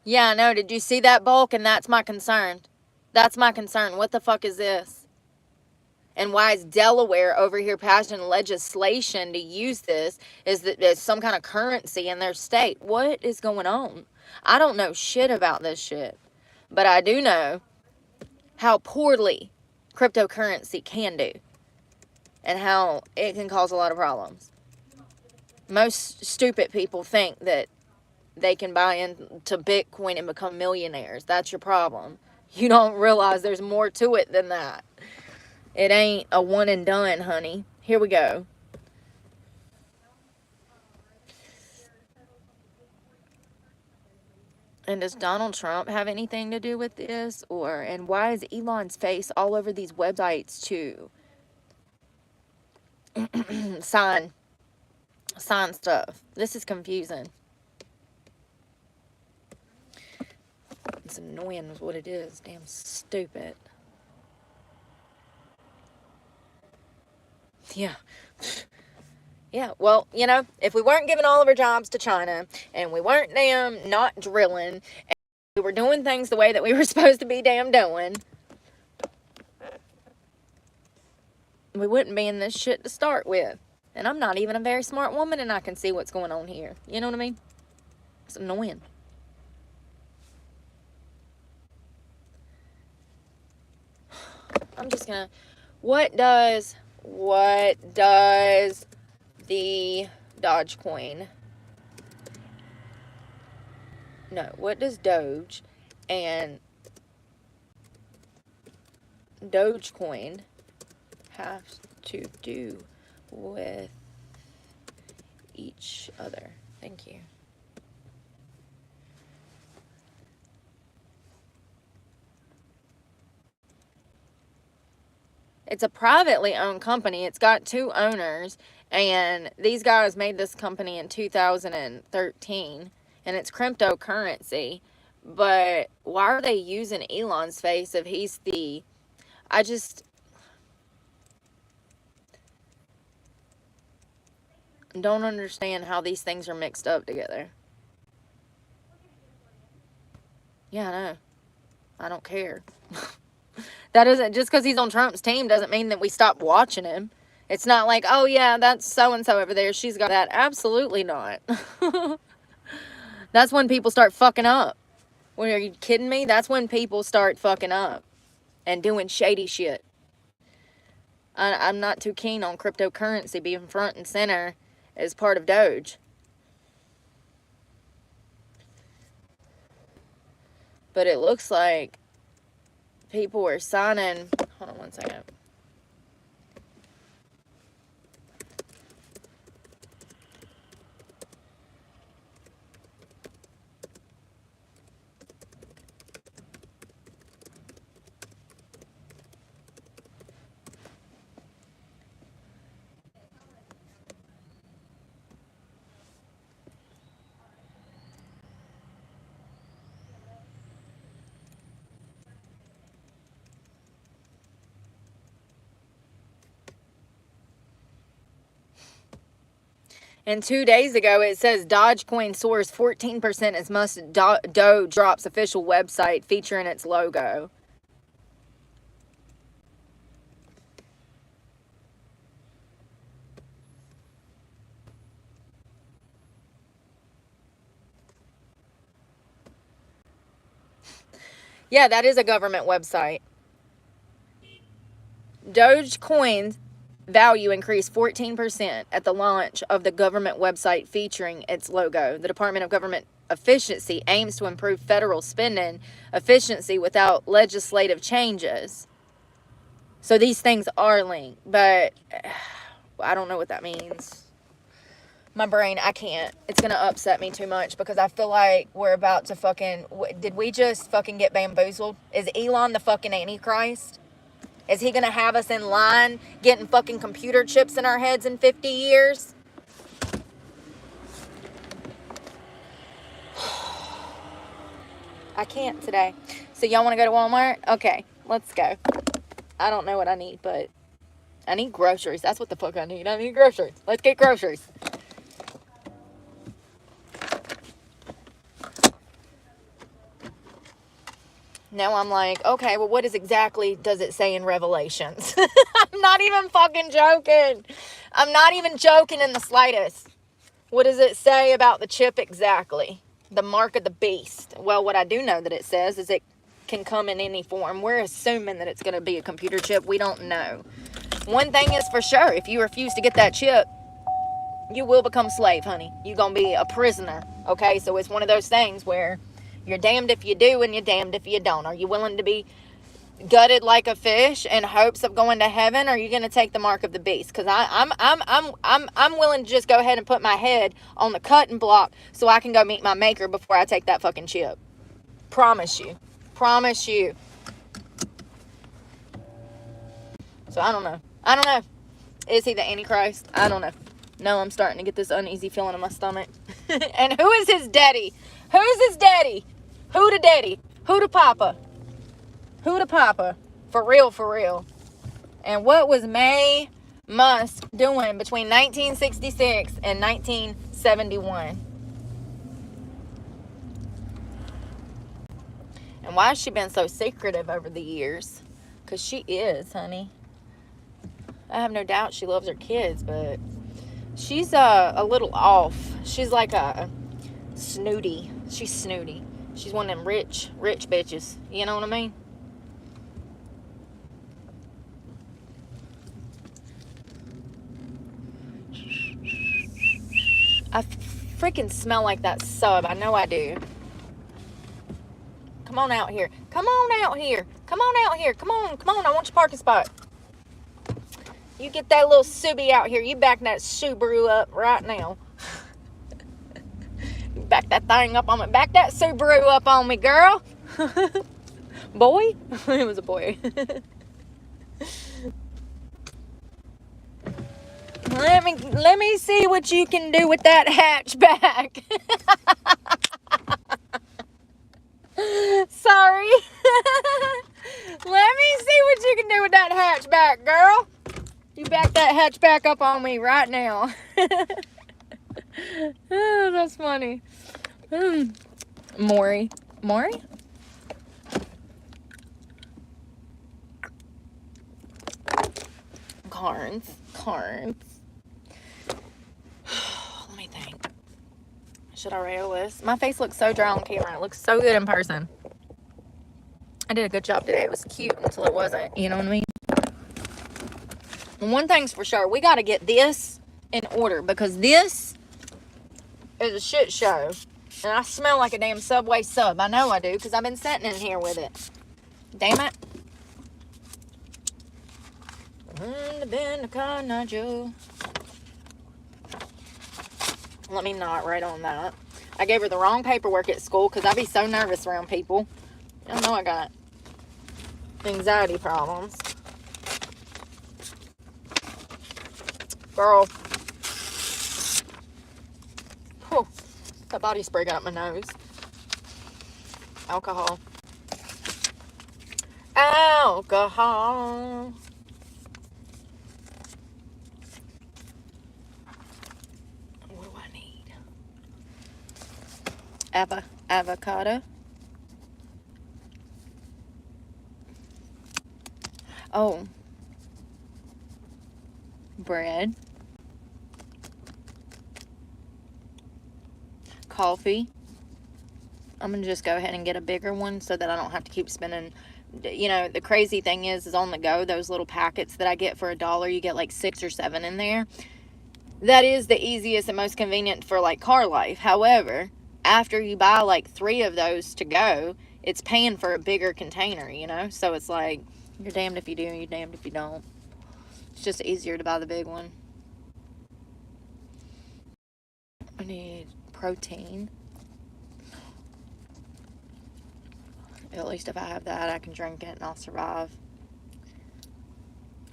Speaker 2: Yeah, I know. Did you see that bulk? And that's my concern. That's my concern. What the fuck is this? And why is Delaware over here passing legislation to use this as some kind of currency in their state? What is going on? I don't know shit about this shit. But I do know how poorly cryptocurrency can do and how it can cause a lot of problems. Most stupid people think that they can buy into Bitcoin and become millionaires. That's your problem. You don't realize there's more to it than that. It ain't a one and done, honey. Here we go. And does Donald Trump have anything to do with this? And why is Elon's face all over these websites too? Sign stuff. This is confusing. It's annoying is what it is. Damn stupid. Yeah. Yeah, well, you know, if we weren't giving all of our jobs to China, and we weren't damn not drilling, and we were doing things the way that we were supposed to be damn doing, we wouldn't be in this shit to start with. And I'm not even a very smart woman, and I can see what's going on here. You know what I mean? It's annoying. I'm just gonna... What does the Dogecoin... No, what does Doge and Dogecoin have to do with each other? Thank you. It's a privately owned company. It's got 2 owners, and these guys made this company in 2013, and it's cryptocurrency. But why are they using Elon's face if he's the... I just don't understand how these things are mixed up together. Yeah, I know. I don't care. That isn't... Just because he's on Trump's team doesn't mean that we stop watching him. It's not like, oh yeah, that's so-and-so over there. She's got that. Absolutely not. That's when people start fucking up. Are you kidding me? That's when people start fucking up and doing shady shit. I'm not too keen on cryptocurrency being front and center as part of Doge. But it looks like people were signing... Hold on one second. And 2 days ago, it says Dogecoin soars 14% as much as Doge drops official website featuring its logo. Yeah, that is a government website. Dogecoin's value increased 14% at the launch of the government website featuring its logo. The Department of Government Efficiency aims to improve federal spending efficiency without legislative changes. So these things are linked, but I don't know what that means. My brain, I can't. It's going to upset me too much because I feel like we're about to fucking... Did we just fucking get bamboozled? Is Elon the fucking Antichrist? Is he going to have us in line getting fucking computer chips in our heads in 50 years? I can't today. So y'all want to go to Walmart? Okay, let's go. I don't know what I need, but I need groceries. That's what the fuck I need. I need groceries. Let's get groceries. Now I'm like, okay, well, what exactly does it say in Revelations? I'm not even fucking joking. I'm not even joking in the slightest. What does it say about the chip exactly? The mark of the beast. Well, what I do know that it says is it can come in any form. We're assuming that it's going to be a computer chip. We don't know. One thing is for sure, if you refuse to get that chip, you will become slave, honey. You're going to be a prisoner, okay? So it's one of those things where you're damned if you do and you're damned if you don't. Are you willing to be gutted like a fish in hopes of going to heaven, or are you going to take the mark of the beast? Because I'm willing to just go ahead and put my head on the cutting block so I can go meet my maker before I take that fucking chip. Promise you. Promise you. So I don't know. I don't know. Is he the Antichrist? I don't know. No, I'm starting to get this uneasy feeling in my stomach. And who is his daddy? Who's his daddy? Who the daddy? Who the papa? Who the papa? For real, for real. And what was May Musk doing between 1966 and 1971? And why has she been so secretive over the years? Because she is, honey. I have no doubt she loves her kids, but she's a little off. She's like a snooty. She's snooty. She's one of them rich bitches. You know what I mean? I freaking smell like that sub. I know I do. Come on out here. Come on out here. Come on out here. Come on. Come on. I want your parking spot. You get that little subby out here. You back that Subaru up right now. You back that thing up on me. Back that Subaru up on me, girl. Boy? It was a boy. Let me see what you can do with that hatchback. Sorry. Let me see what you can do with that hatchback, girl. You back that hatchback up on me right now. Oh, that's funny. Maury? Carnes. Let me think. Should I write a list? My face looks so dry on camera. It looks so good in person. I did a good job today. It was cute until it wasn't. You know what I mean? And one thing's for sure. We got to get this in order because this is a shit show. And I smell like a damn Subway sub. I know I do because I've been sitting in here with it. Damn it. Let me not write on that. I gave her the wrong paperwork at school because I be so nervous around people. I know I got anxiety problems. Girl. Whew. That body spray got up my nose. Alcohol. What do I need? Avocado. Oh. Bread. Coffee. I'm going to just go ahead and get a bigger one so that I don't have to keep spending. You know, the crazy thing is on the go, those little packets that I get for $1, you get like 6 or 7 in there. That is the easiest and most convenient for like car life. However, after you buy like 3 of those to go, it's paying for a bigger container, you know? So it's like, You're damned if you do, you're damned if you don't. It's just easier to buy the big one. I need protein. At least if I have that, I can drink it and I'll survive.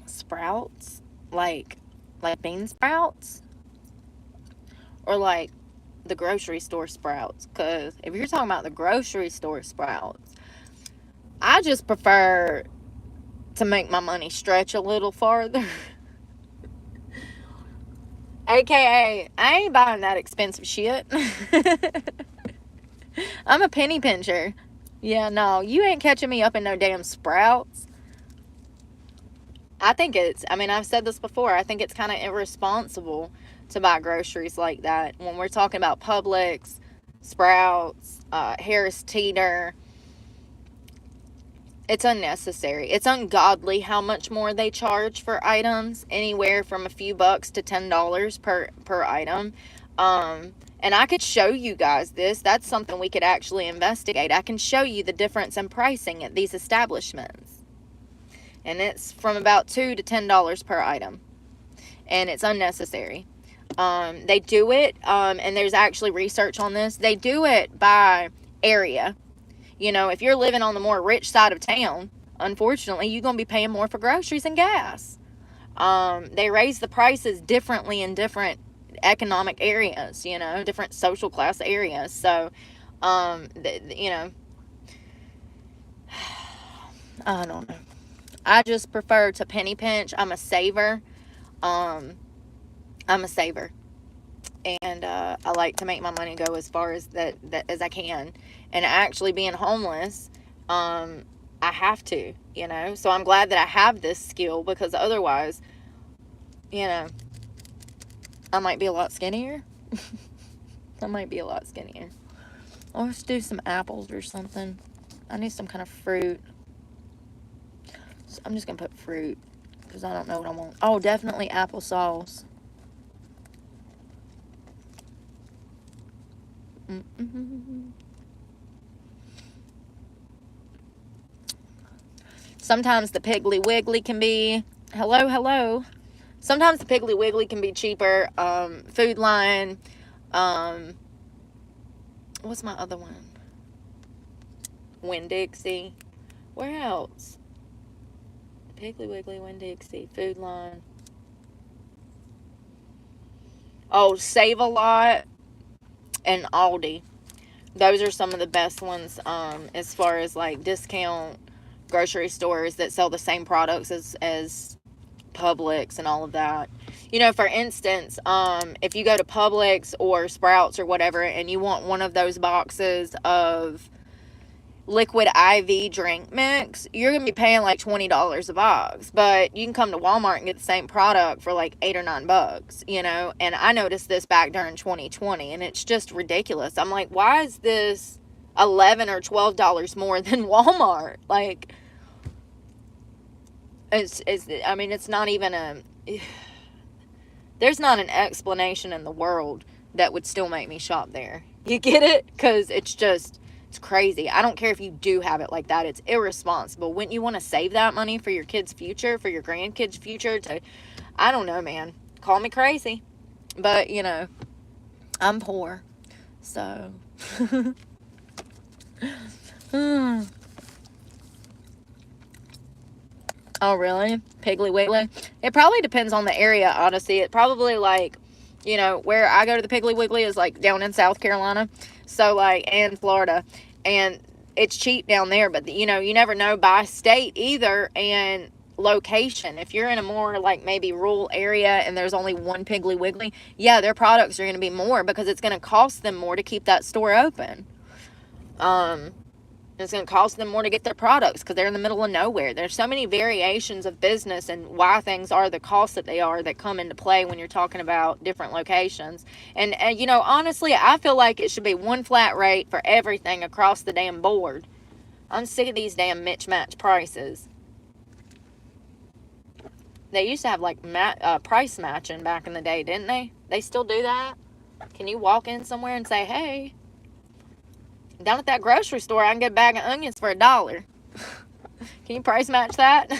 Speaker 2: Sprouts? Like bean sprouts? Or like the grocery store sprouts? Because if you're talking about the grocery store sprouts, I just prefer to make my money stretch a little farther. AKA, I ain't buying that expensive shit. I'm a penny pincher. Yeah, no, you ain't catching me up in no damn sprouts. I think I've said this before, I think it's kind of irresponsible to buy groceries like that. When we're talking about Publix, Sprouts, Harris Teeter, it's unnecessary. It's ungodly how much more they charge for items, anywhere from a few bucks to $10 per item. And I could show you guys this. That's something we could actually investigate. I can show you the difference in pricing at these establishments. And it's from about $2 to $10 per item. And it's unnecessary. They do it, and there's actually research on this. They do it by area. You know, if you're living on the more rich side of town, unfortunately, you're going to be paying more for groceries and gas. They raise the prices differently in different economic areas, you know, different social class areas. So, you know, I don't know. I just prefer to penny pinch. I'm a saver. And I like to make my money go as far as that as I can. And actually being homeless, I have to, you know. So I'm glad that I have this skill, because otherwise, you know, I might be a lot skinnier. I might be a lot skinnier. Or let's do some apples or something. I need some kind of fruit. So I'm just going to put fruit, because I don't know what I want. Oh, definitely applesauce. Sometimes the Piggly Wiggly can be... Hello. Sometimes the Piggly Wiggly can be cheaper. Food Line. What's my other one? Winn-Dixie. Where else? Piggly Wiggly, Winn-Dixie, Food Line. Oh, Save a Lot and Aldi. Those are some of the best ones, as far as like discount grocery stores that sell the same products as Publix and all of that. You know, for instance, if you go to Publix or Sprouts or whatever, and you want one of those boxes of liquid IV drink mix, you're gonna be paying like $20 a box. But you can come to Walmart and get the same product for like $8 or $9, you know. And I noticed this back during 2020, and it's just ridiculous. I'm like, why is this $11 or $12 more than Walmart? Like, it's not even there's not an explanation in the world that would still make me shop there. You get it? Because it's crazy. I don't care if you do have it like that. It's irresponsible. Wouldn't you want to save that money for your kids' future, for your grandkids' future? I don't know, man. Call me crazy. But, you know, I'm poor. So. Oh, really? Piggly Wiggly? It probably depends on the area, honestly. It probably, like, you know, where I go to the Piggly Wiggly is, like, down in South Carolina. So, like, and Florida. And it's cheap down there. But, you know, you never know by state either. And location. If you're in a more, like, maybe rural area and there's only one Piggly Wiggly, yeah, their products are going to be more, because it's going to cost them more to keep that store open. It's going to cost them more to get their products, because they're in the middle of nowhere. There's so many variations of business and why things are the cost that they are that come into play when you're talking about different locations. And you know, honestly, I feel like it should be one flat rate for everything across the damn board. I'm sick of these damn mismatch prices. They used to have like price matching back in the day, didn't they? They still do that? Can you walk in somewhere and say, hey, down at that grocery store, I can get a bag of onions for $1. Can Can you price match that?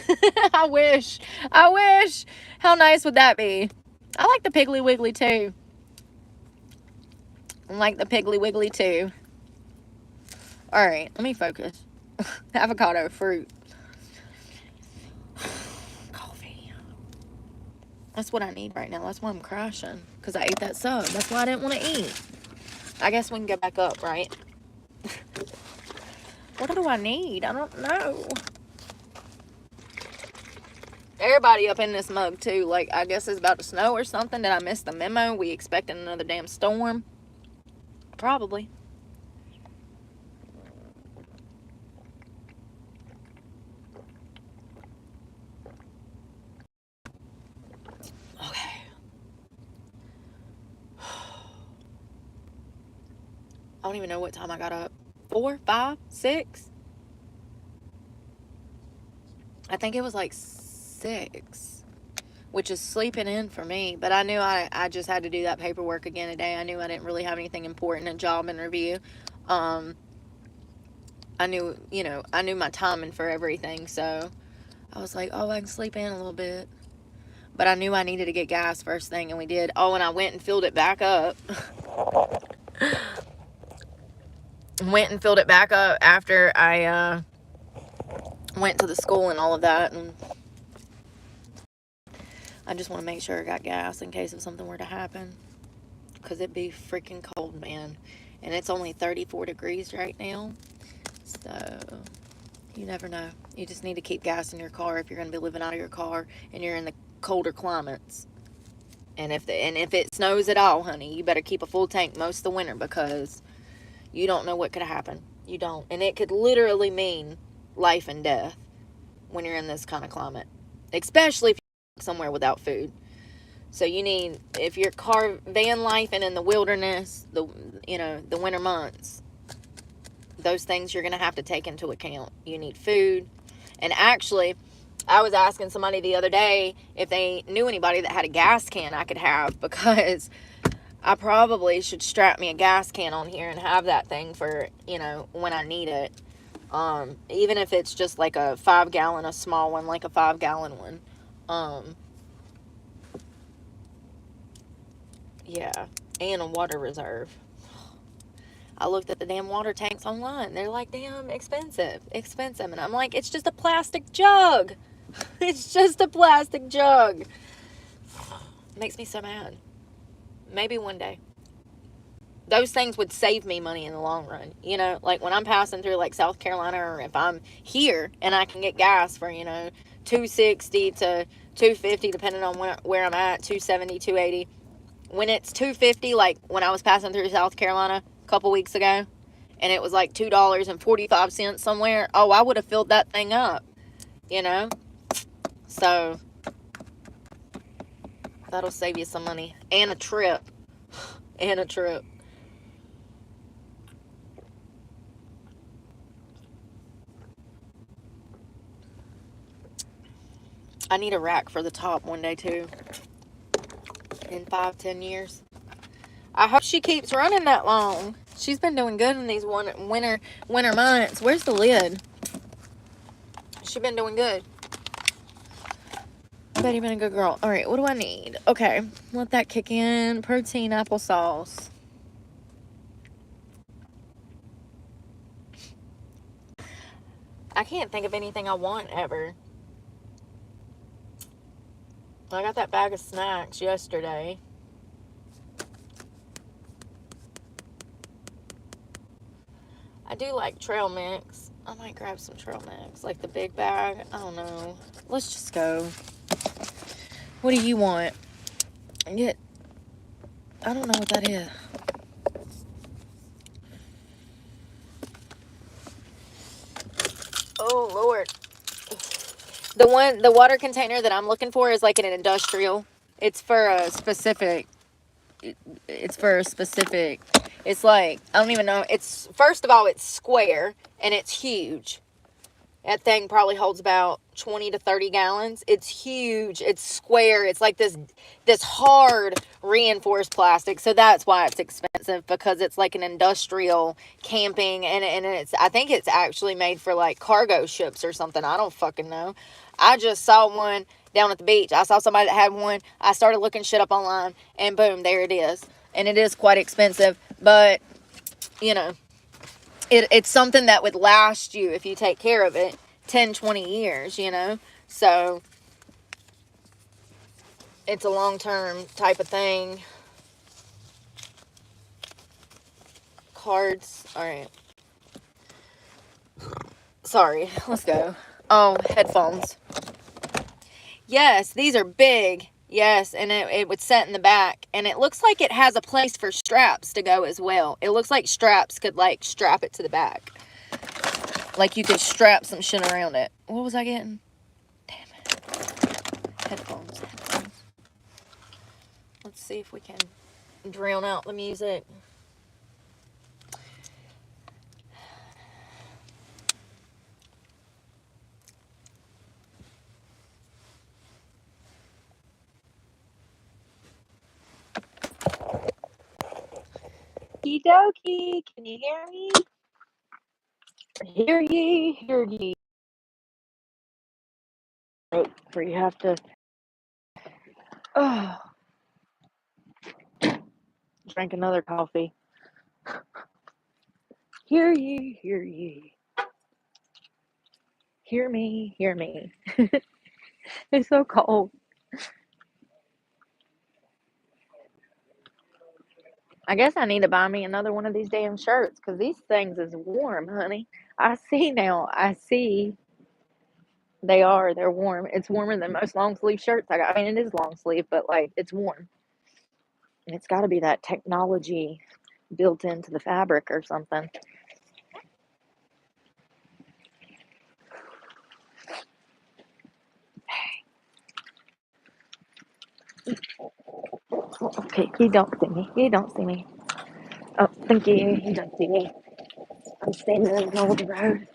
Speaker 2: I wish. I wish. How nice would that be? I like the Piggly Wiggly too. I like the Piggly Wiggly too. Alright, let me focus. Avocado, fruit. Coffee. That's what I need right now. That's why I'm crashing. Because I ate that sub. That's why I didn't want to eat. I guess we can go back up, right? What do I need? I don't know. Everybody up in this mug too. Like, I guess it's about to snow or something. Did I miss the memo? We expecting another damn storm? Probably. Okay. I don't even know what time I got up. 4, 5, 6? I think it was like 6, which is sleeping in for me. But I knew I just had to do that paperwork again today. I knew I didn't really have anything important, a job interview. I knew, you know, I knew my timing for everything. So I was like, oh, I can sleep in a little bit. But I knew I needed to get gas first thing, and we did. Oh, and I went and filled it back up. Went and filled it back up after I went to the school and all of that. And I just want to make sure I got gas in case if something were to happen. Because it'd be freaking cold, man. And it's only 34 degrees right now. So, you never know. You just need to keep gas in your car if you're going to be living out of your car and you're in the colder climates. And if it snows at all, honey, you better keep a full tank most of the winter, because you don't know what could happen. You don't. And it could literally mean life and death when you're in this kind of climate. Especially if you're somewhere without food. So you need, if you're van lifing in the wilderness, the winter months, those things you're going to have to take into account. You need food. And actually, I was asking somebody the other day if they knew anybody that had a gas can I could have, because I probably should strap me a gas can on here and have that thing for, when I need it. Even if it's just like a 5-gallon, a small one, like a 5-gallon one. Yeah, and a water reserve. I looked at the damn water tanks online. They're like, damn, expensive. And I'm like, it's just a plastic jug. It's just a plastic jug. Makes me so mad. Maybe one day. Those things would save me money in the long run. Like when I'm passing through like South Carolina, or if I'm here and I can get gas for, $2.60 to $2.50, depending on where I'm at, $2.70, $2.80. When it's $2.50, like when I was passing through South Carolina a couple weeks ago, and it was like $2.45 somewhere, oh, I would have filled that thing up, So, that'll save you some money. And a trip. And a trip. I need a rack for the top one day, too. In 5-10 years. I hope she keeps running that long. She's been doing good in these winter months. Where's the lid? She's been doing good. Betty been a good girl. All right, what do I need? Okay, let that kick in. Protein applesauce. I can't think of anything I want ever. I got that bag of snacks yesterday. I do like trail mix. I might grab some trail mix, like the big bag. I don't know. Let's just go. What do you want? I don't know what that is. Oh, Lord. The water container that I'm looking for is like an industrial. It's for a specific, it's like, I don't even know. First of all, it's square and it's huge. That thing probably holds about 20 to 30 gallons. It's huge. It's square. It's like this hard reinforced plastic. So that's why it's expensive, because it's like an industrial camping, and it's, I think it's actually made for like cargo ships or something. I don't fucking know. I just saw one down at the beach. I saw somebody that had one. I started looking shit up online, and boom, there it is. And it is quite expensive, but you know, it's something that would last you, if you take care of it, 10, 20 years, you know? So it's a long-term type of thing. Cards. All right. Sorry. Let's go. Oh, headphones. Yes, these are big. Yes, and it would set in the back. And it looks like it has a place for straps to go as well. It looks like straps could, like, strap it to the back. Like you could strap some shit around it. What was I getting? Damn it. Headphones. Let's see if we can drown out the music. Okie dokie, can you hear me? Hear ye, hear ye. Where you have to drink another coffee. Hear ye, hear ye. Hear me, hear me. It's so cold. I guess I need to buy me another one of these damn shirts, because these things is warm, honey. I see now. I see. They're warm. It's warmer than most long sleeve shirts I got. I mean, it is long sleeve, but like, it's warm. And it's got to be that technology built into the fabric or something. Okay, you don't see me. You don't see me. Oh, thank you. You don't see me. I'm standing in the middle of the road.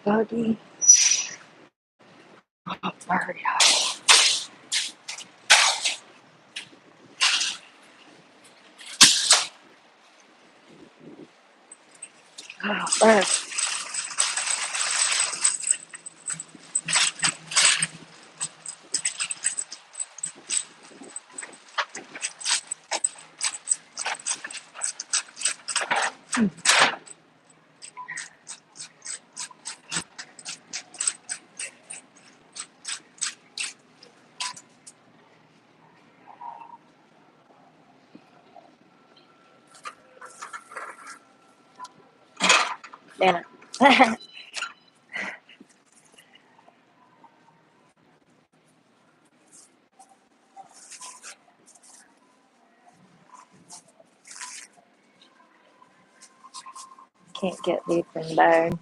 Speaker 2: Buggy. Oh, hurry up. Oh, bus. Damn it. Can't get these things bag.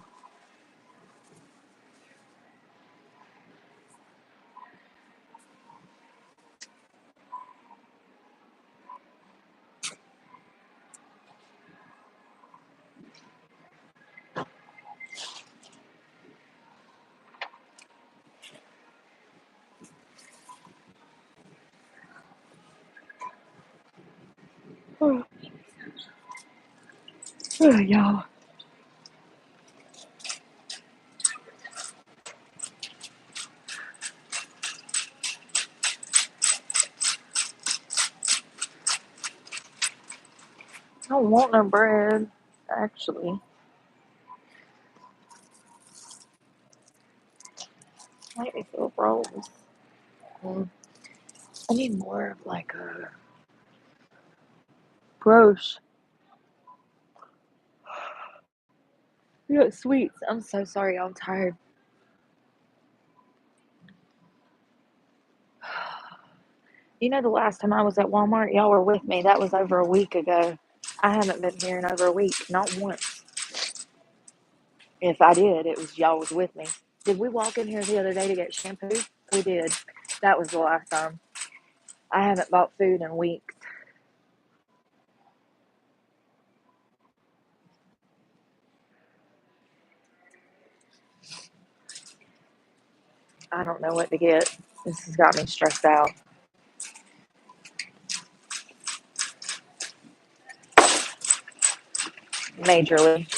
Speaker 2: Oh, y'all. I don't want no bread, actually. Make me feel rolls. I need more of like a gross. You got sweets. I'm so sorry. I'm tired. You know, the last time I was at Walmart, y'all were with me. That was over a week ago. I haven't been here in over a week. Not once. If I did, it was y'all was with me. Did we walk in here the other day to get shampoo? We did. That was the last time. I haven't bought food in weeks. I don't know what to get. This has got me stressed out. Majorly.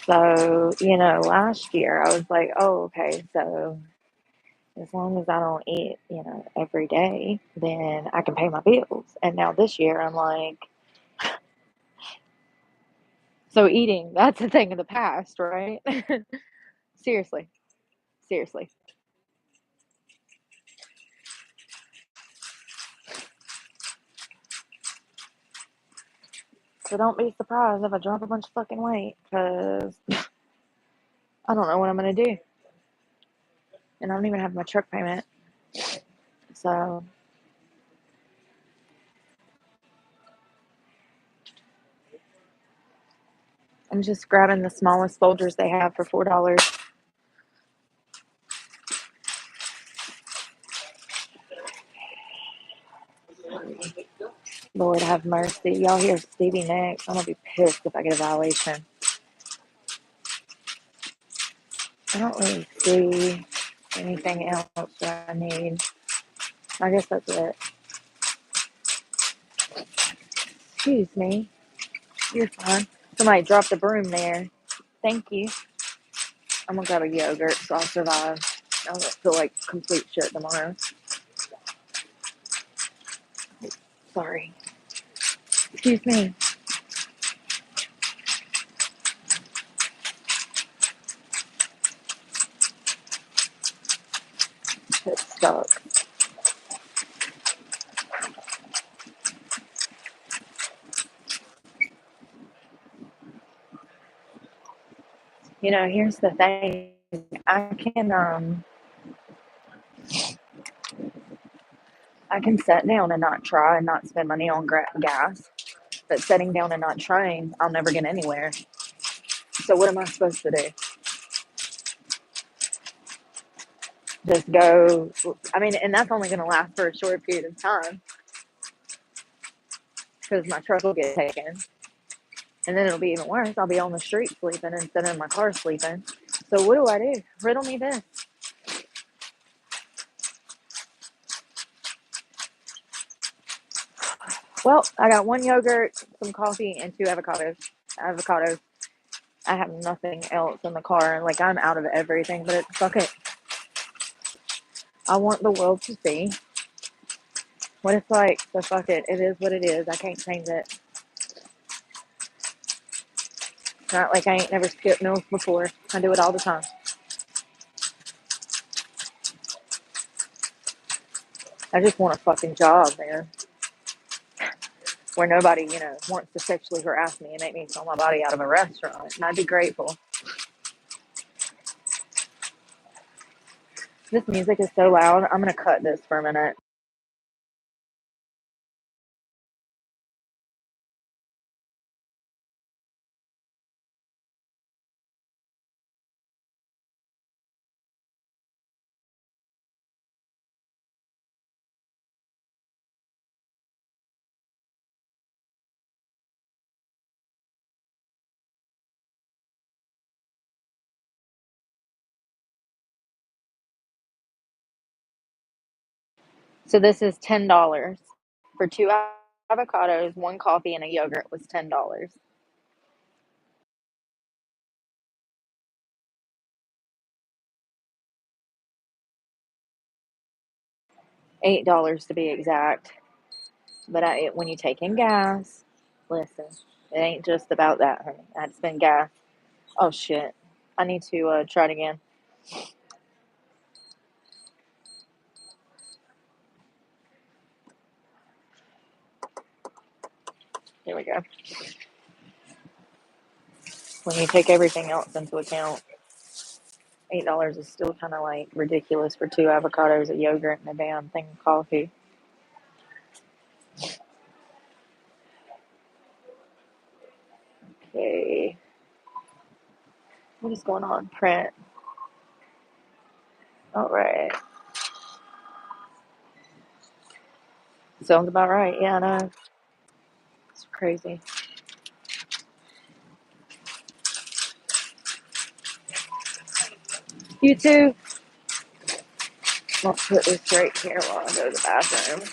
Speaker 2: So, last year I was like, oh, okay, so as long as I don't eat, every day, then I can pay my bills. And now this year I'm like, so eating, that's a thing of the past, right? Seriously. Seriously. So don't be surprised if I drop a bunch of fucking weight, because I don't know what I'm going to do. And I don't even have my truck payment. So I'm just grabbing the smallest Folgers they have for $4. Lord have mercy. Y'all hear Stevie next. I'm going to be pissed if I get a violation. I don't really see anything else that I need. I guess that's it. Excuse me. You're fine. Somebody dropped a broom there. Thank you. I'm gonna grab a yogurt so I'll survive. I don't feel like complete shit tomorrow. Sorry. Excuse me. Shit stuck. Here's the thing. I can I can sit down and not try and not spend money on gas. But sitting down and not trying, I'll never get anywhere. So what am I supposed to do? Just go. I mean, and that's only going to last for a short period of time because my truck will get taken. And then it'll be even worse. I'll be on the street sleeping instead of in my car sleeping. So what do I do? Riddle me this. Well, I got one yogurt, some coffee, and two avocados. I have nothing else in the car. Like, I'm out of everything, but fuck it. I want the world to see what it's like. So fuck it. It is what it is. I can't change it. It's not like I ain't never skipped meals before. I do it all the time. I just want a fucking job, man. Where nobody, wants to sexually harass me and make me sell my body out of a restaurant. And I'd be grateful. This music is so loud. I'm going to cut this for a minute. So this is $10 for two avocados, one coffee, and a yogurt was $10. $8 to be exact. But when you take in gas, listen, it ain't just about that, honey. I had to spend gas. Oh shit! I need to try it again. Here we go. When you take everything else into account, $8 is still kind of like ridiculous for two avocados, a yogurt, and a damn thing of coffee. Okay. What is going on? Print. All right. Sounds about right. Yeah, I know. It's crazy. You too. I'll put this right here while I go to the bathroom.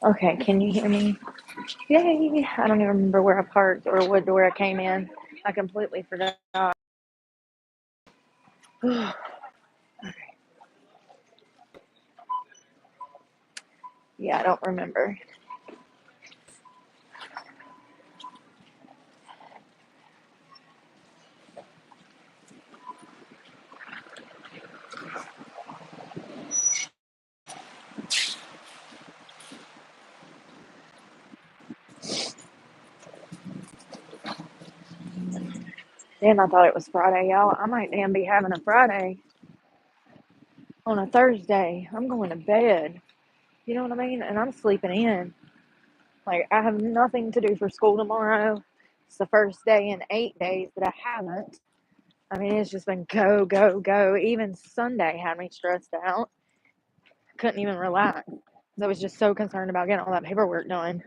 Speaker 2: Okay, can you hear me? Yay! I don't even remember where I parked or what door I came in. I completely forgot. Yeah, I don't remember. Damn, I thought it was Friday, y'all. I might damn be having a Friday on a Thursday. I'm going to bed. You know what I mean? And I'm sleeping in. Like, I have nothing to do for school tomorrow. It's the first day in 8 days that I haven't. I mean, it's just been go, go, go. Even Sunday had me stressed out. Couldn't even relax. I was just so concerned about getting all that paperwork done.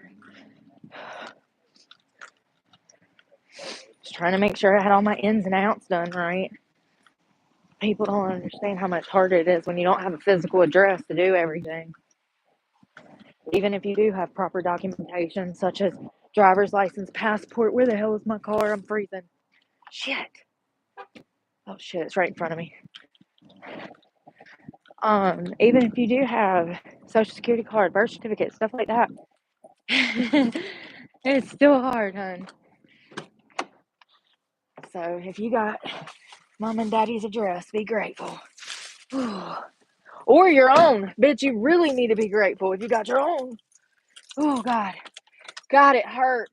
Speaker 2: Just trying to make sure I had all my ins and outs done right. People don't understand how much harder it is when you don't have a physical address to do everything. Even if you do have proper documentation, such as driver's license, passport. Where the hell is my car? I'm freezing. Shit. Oh shit, it's right in front of me. Even if you do have social security card, birth certificate, stuff like that, it's still hard, hun. So if you got mom and daddy's address, be grateful. Or your own. Bitch, you really need to be grateful if you got your own. Oh, God. God, it hurts.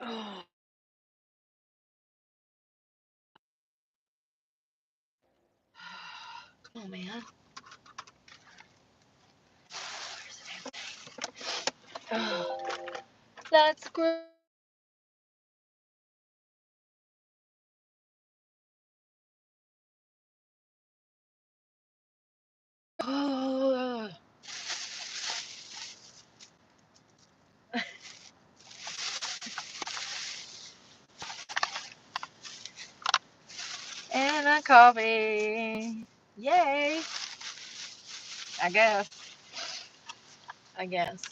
Speaker 2: Oh. Come on, man. Oh. That's great. Oh. And a coffee. Yay. I guess. I guess.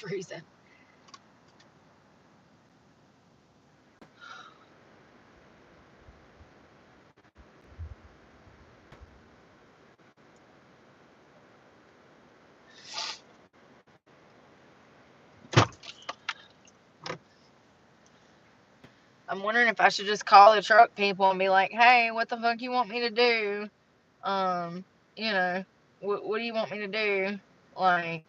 Speaker 1: freezing. I'm wondering if I should just call the truck people and be like, "Hey, what the fuck you want me to do? Um, you know, what do you want me to do? Like,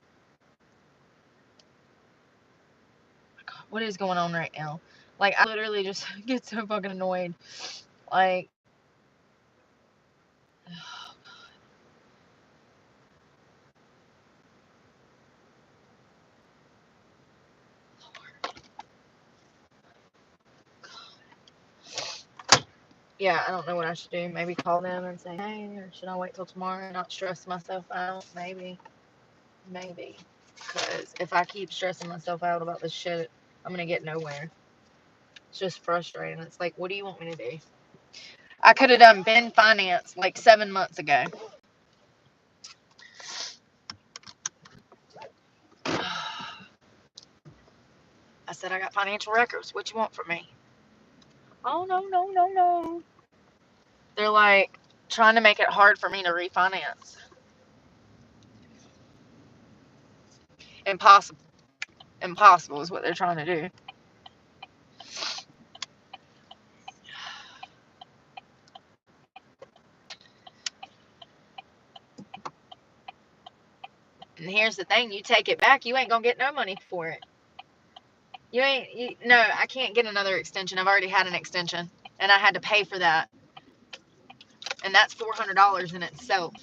Speaker 1: what is going on right now? Like, I literally just get so fucking annoyed. Like, yeah, I don't know what I should do. Maybe call them and say, hey, or should I wait till tomorrow and not stress myself out? Maybe. Because if I keep stressing myself out about this shit, I'm going to get nowhere. It's just frustrating. It's like, what do you want me to do? I could have done Ben Finance like 7 months ago. I said, I got financial records. What you want from me? Oh, no, no, no, no. They're like trying to make it hard for me to refinance. Impossible. Impossible is what they're trying to do. And here's the thing, you take it back, you ain't gonna get no money for it. No, I can't get another extension. I've already had an extension and I had to pay for that. And that's $400 in itself.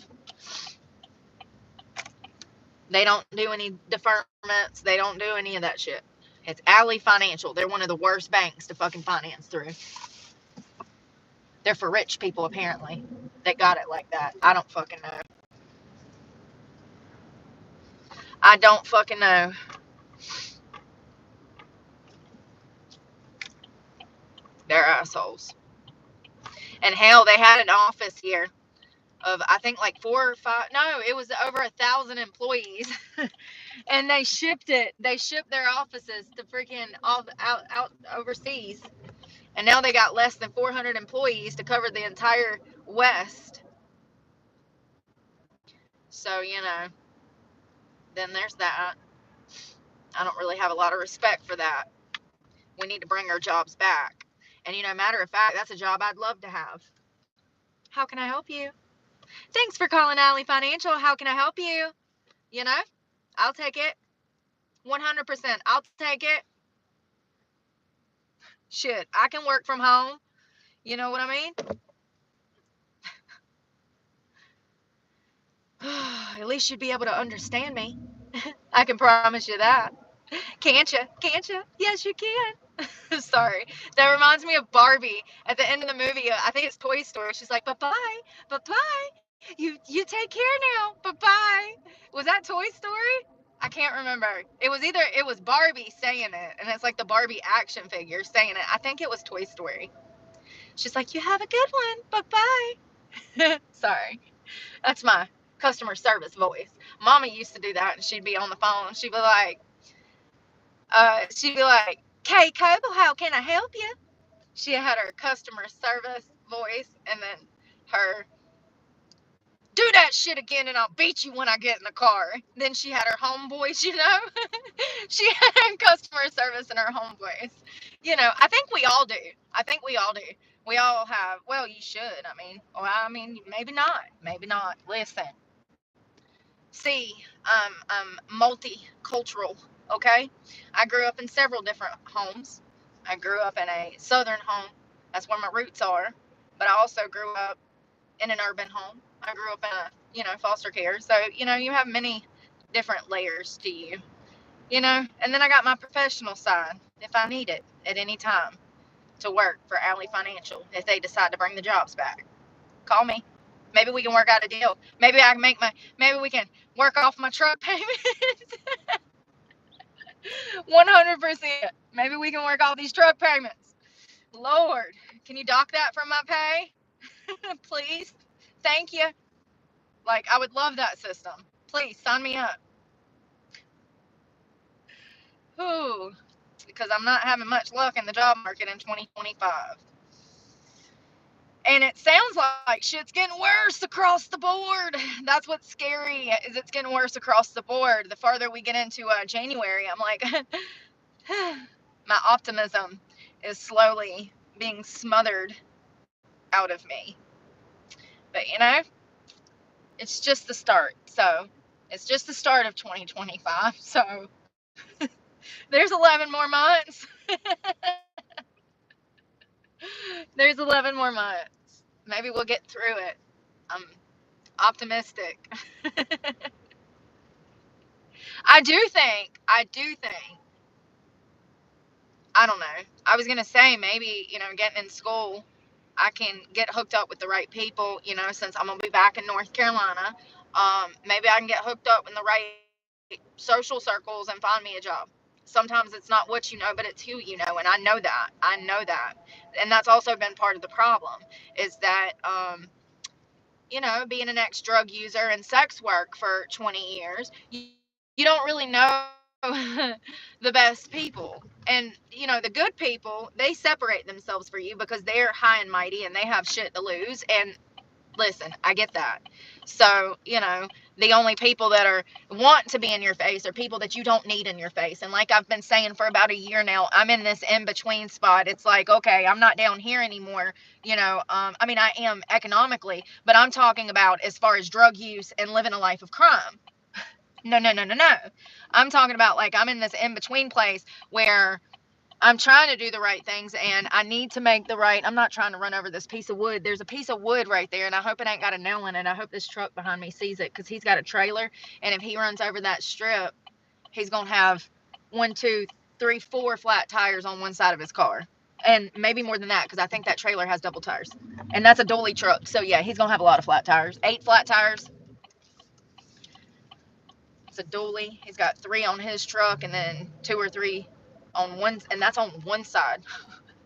Speaker 1: They don't do any deferments. They don't do any of that shit. It's Alley Financial. They're one of the worst banks to fucking finance through. They're for rich people, apparently. They got it like that. I don't fucking know. I don't fucking know. They're assholes. And hell, they had an office here of, I think, like 4 or 5. No, it was over 1,000 employees. And they shipped it. They shipped their offices to freaking all out overseas. And now they got less than 400 employees to cover the entire West. So, then there's that. I don't really have a lot of respect for that. We need to bring our jobs back. And, matter of fact, that's a job I'd love to have. How can I help you? Thanks for calling Alley Financial. How can I help you? I'll take it. 100%. I'll take it. Shit, I can work from home. You know what I mean? At least you'd be able to understand me. I can promise you that. Can't you? Can't you? Yes, you can. Sorry. That reminds me of Barbie at the end of the movie. I think it's Toy Story. She's like, bye-bye, bye-bye. You take care now. Bye-bye. Was that Toy Story? I can't remember. It was Barbie saying it, and it's like the Barbie action figure saying it. I think it was Toy Story. She's like, you have a good one. Bye-bye. Sorry. That's my customer service voice. Mama used to do that, and she'd be on the phone. She'd be like, Keiko, how can I help you? She had her customer service voice, and then her, do that shit again, and I'll beat you when I get in the car. Then she had her home voice, She had her customer service in her home voice. I think we all do. I think we all do. We all have, well, you should. Maybe not. Maybe not. Listen. See, I'm multicultural, okay? I grew up in several different homes. I grew up in a southern home. That's where my roots are. But I also grew up in an urban home. I grew up in foster care. So, you have many different layers to you, And then I got my professional side if I need it at any time to work for Alley Financial if they decide to bring the jobs back. Call me. Maybe we can work out a deal. Maybe we can work off my truck payment. 100%. Maybe we can work off these truck payments. Lord, can you dock that from my pay? Please. Thank you. Like, I would love that system. Please sign me up. Whew, because I'm not having much luck in the job market in 2025. And it sounds like shit's getting worse across the board. That's what's scary, is it's getting worse across the board. The farther we get into January, I'm like, my optimism is slowly being smothered out of me. But it's just the start. So it's just the start of 2025. So there's 11 more months. There's 11 more months. Maybe we'll get through it. I'm optimistic. I do think, I don't know. I was going to say maybe, getting in school, I can get hooked up with the right people, since I'm going to be back in North Carolina. Maybe I can get hooked up in the right social circles and find me a job. Sometimes it's not what you know, but it's who you know. And I know that. I know that. And that's also been part of the problem is that, being an ex drug user and sex work for 20 years, you don't really know the best people. And, the good people, they separate themselves for you because they're high and mighty and they have shit to lose. And listen, I get that. So, the only people that are want to be in your face are people that you don't need in your face. And like I've been saying for about a year now, I'm in this in between spot. It's like, okay, I'm not down here anymore. I mean, I am economically, but I'm talking about as far as drug use and living a life of crime. No, no, no, no, no. I'm talking about like I'm in this in between place where I'm trying to do the right things and I need to make the right. I'm not trying to run over this piece of wood. There's a piece of wood right there and I hope it ain't got a nail in it. I hope this truck behind me sees it because he's got a trailer. And if he runs over that strip, he's going to have 1, 2, 3, 4 flat tires on one side of his car. And maybe more than that because I think that trailer has double tires. And that's a dually truck. So yeah, he's going to have a lot of flat tires. 8 flat tires. It's a dually. He's got 3 on his truck and then 2 or 3 on one. And that's on one side.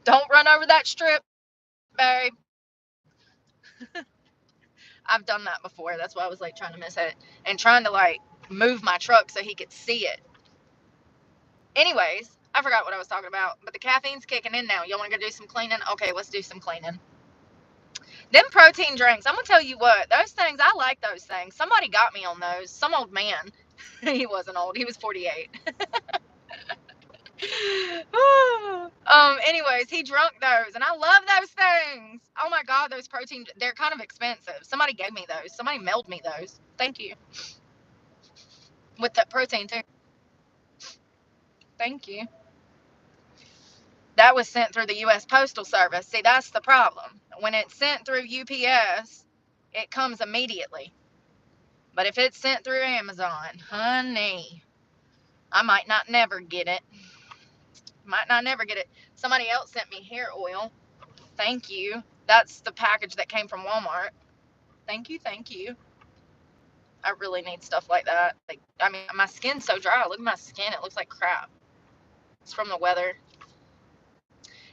Speaker 1: Don't run over that strip, babe. I've done that before. That's why I was like trying to miss it and trying to like move my truck so he could see it. Anyways, I forgot what I was talking about, but the caffeine's kicking in now. Y'all want to go do some cleaning? Okay, let's do some cleaning. Them protein drinks, I'm going to tell you what, those things, I like those things. Somebody got me on those. Some old man. He wasn't old. He was 48. Anyways, he drunk those and I love those things. Oh my god, those protein, they're kind of expensive. Somebody gave me those. Somebody mailed me those. Thank you. With that protein too. Thank you. That was sent through the US Postal Service. See, that's the problem. When it's sent through UPS, it comes immediately. But if it's sent through Amazon, honey, I might not never get it. Might not never get it. Somebody else sent me hair oil. Thank you. That's the package that came from Walmart. Thank you, thank you. I really need stuff like that. Like, I mean, my skin's so dry. Look at my skin. It looks like crap. It's from the weather.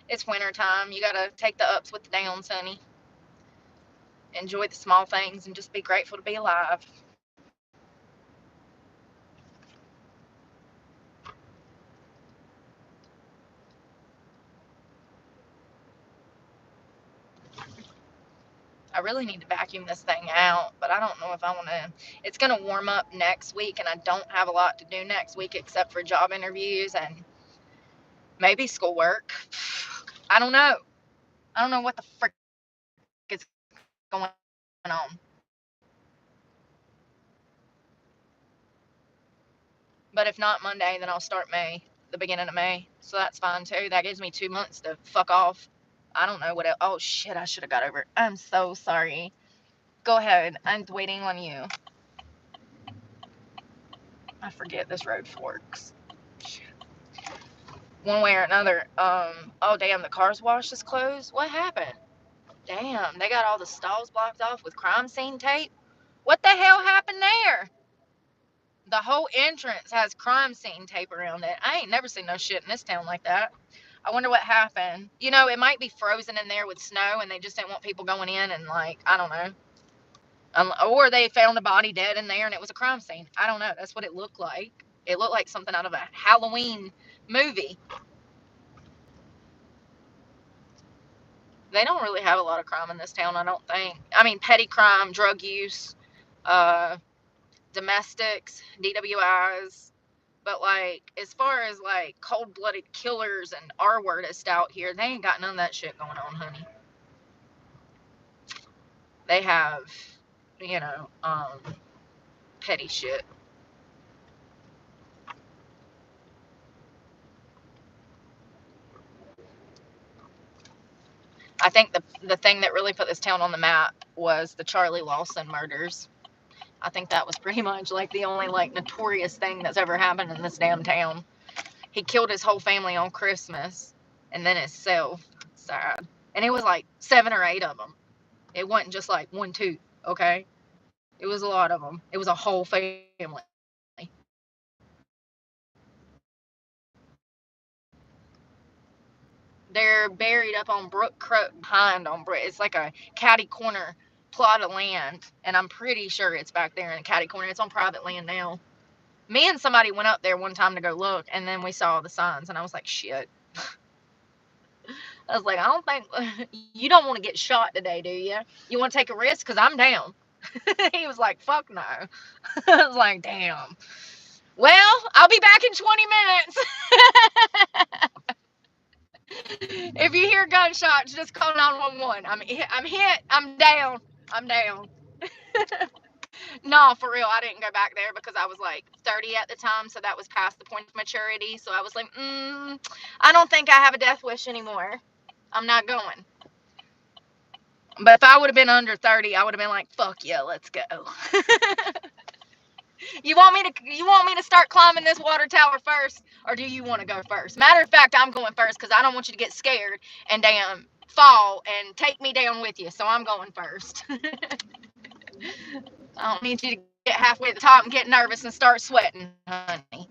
Speaker 1: It's winter time. You gotta take the ups with the downs, honey. Enjoy the small things and just be grateful to be alive. I really need to vacuum this thing out, but I don't know if I want to. It's going to warm up next week, and I don't have a lot to do next week except for job interviews and maybe schoolwork. I don't know. I don't know what the frick is going on. But if not Monday, then I'll start May, the beginning of May. So that's fine too. That gives me 2 months to fuck off. I don't know what else. Oh shit, I should have got over it. I'm so sorry. Go ahead. I'm waiting on you. I forget this road forks. One way or another. Oh damn, the car's wash is closed. What happened? Damn, they got all the stalls blocked off with crime scene tape. What the hell happened there? The whole entrance has crime scene tape around it. I ain't never seen no shit in this town like that. I wonder what happened. It might be frozen in there with snow and they just didn't want people going in and like, I don't know. Or they found a body dead in there and it was a crime scene. I don't know. That's what it looked like. It looked like something out of a Halloween movie. They don't really have a lot of crime in this town, I don't think. I mean, petty crime, drug use, uh, domestics, DWIs. But, like, as far as, like, cold-blooded killers and R-wordists out here, they ain't got none of that shit going on, honey. They have, you know, petty shit. I think the thing that really put this town on the map was the Charlie Lawson murders. I think that was pretty much like the only like notorious thing that's ever happened in this damn town. He killed his whole family on Christmas and then himself. Sad. And it was like 7 or 8 of them. It wasn't just like 1, 2, okay? It was a lot of them. It was a whole family. They're buried up on Brook Crook behind on Brook. It's like a catty corner plot of land, and I'm pretty sure it's back there in a catty corner. It's on private land now. Me and somebody went up there one time to go look, and then we saw the signs, and I was like, shit. I was like, I don't think you don't want to get shot today, do you? You want to take a risk? Because I'm down. He was like, fuck no. I was like, damn. Well, I'll be back in 20 minutes. If you hear gunshots, just call 911. I'm hit. I'm down. I'm down. No, for real. I didn't go back there because I was like 30 at the time, so that was past the point of maturity. So I was like, I don't think I have a death wish anymore. I'm not going. But if I would have been under 30, I would have been like, fuck yeah, let's go. You want me to start climbing this water tower first, or do you want to go first? Matter of fact, I'm going first because I don't want you to get scared and damn fall and take me down with you. So I'm going first. I don't need you to get halfway to the top and get nervous and start sweating, honey.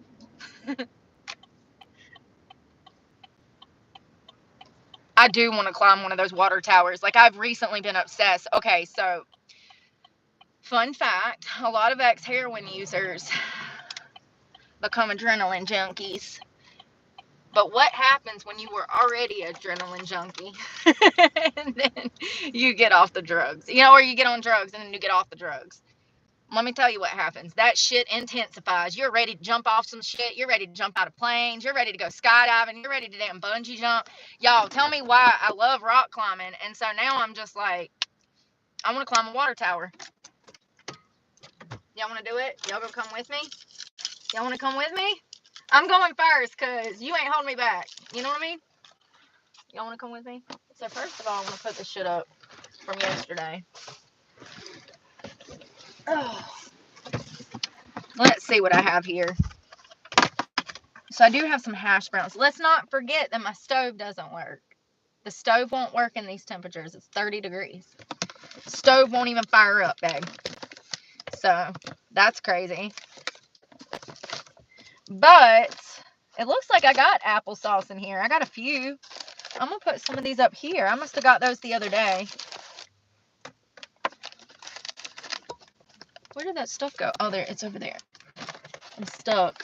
Speaker 1: I do want to climb one of those water towers. Like, I've recently been obsessed. Okay, so fun fact, a lot of ex-heroin users become adrenaline junkies. But what happens when you were already an adrenaline junkie and then you get off the drugs? You know, or you get on drugs and then you get off the drugs. Let me tell you what happens. That shit intensifies. You're ready to jump off some shit. You're ready to jump out of planes. You're ready to go skydiving. You're ready to damn bungee jump. Y'all, tell me why I love rock climbing. And so now I'm just like, I want to climb a water tower. Y'all want to do it? Y'all gonna come with me? Y'all want to come with me? I'm going first because you ain't holding me back. You know what I mean? Y'all want to come with me? So first of all, I want to put this shit up from yesterday. Oh. Let's see what I have here. So I do have some hash browns. Let's not forget that my stove doesn't work. The stove won't work in these temperatures. It's 30 degrees. Stove won't even fire up, babe. So that's crazy. But it looks like I got applesauce in here. I got a few. I'm going to put some of these up here. I must have got those the other day. Where did that stuff go? Oh, there. It's over there. I'm stuck.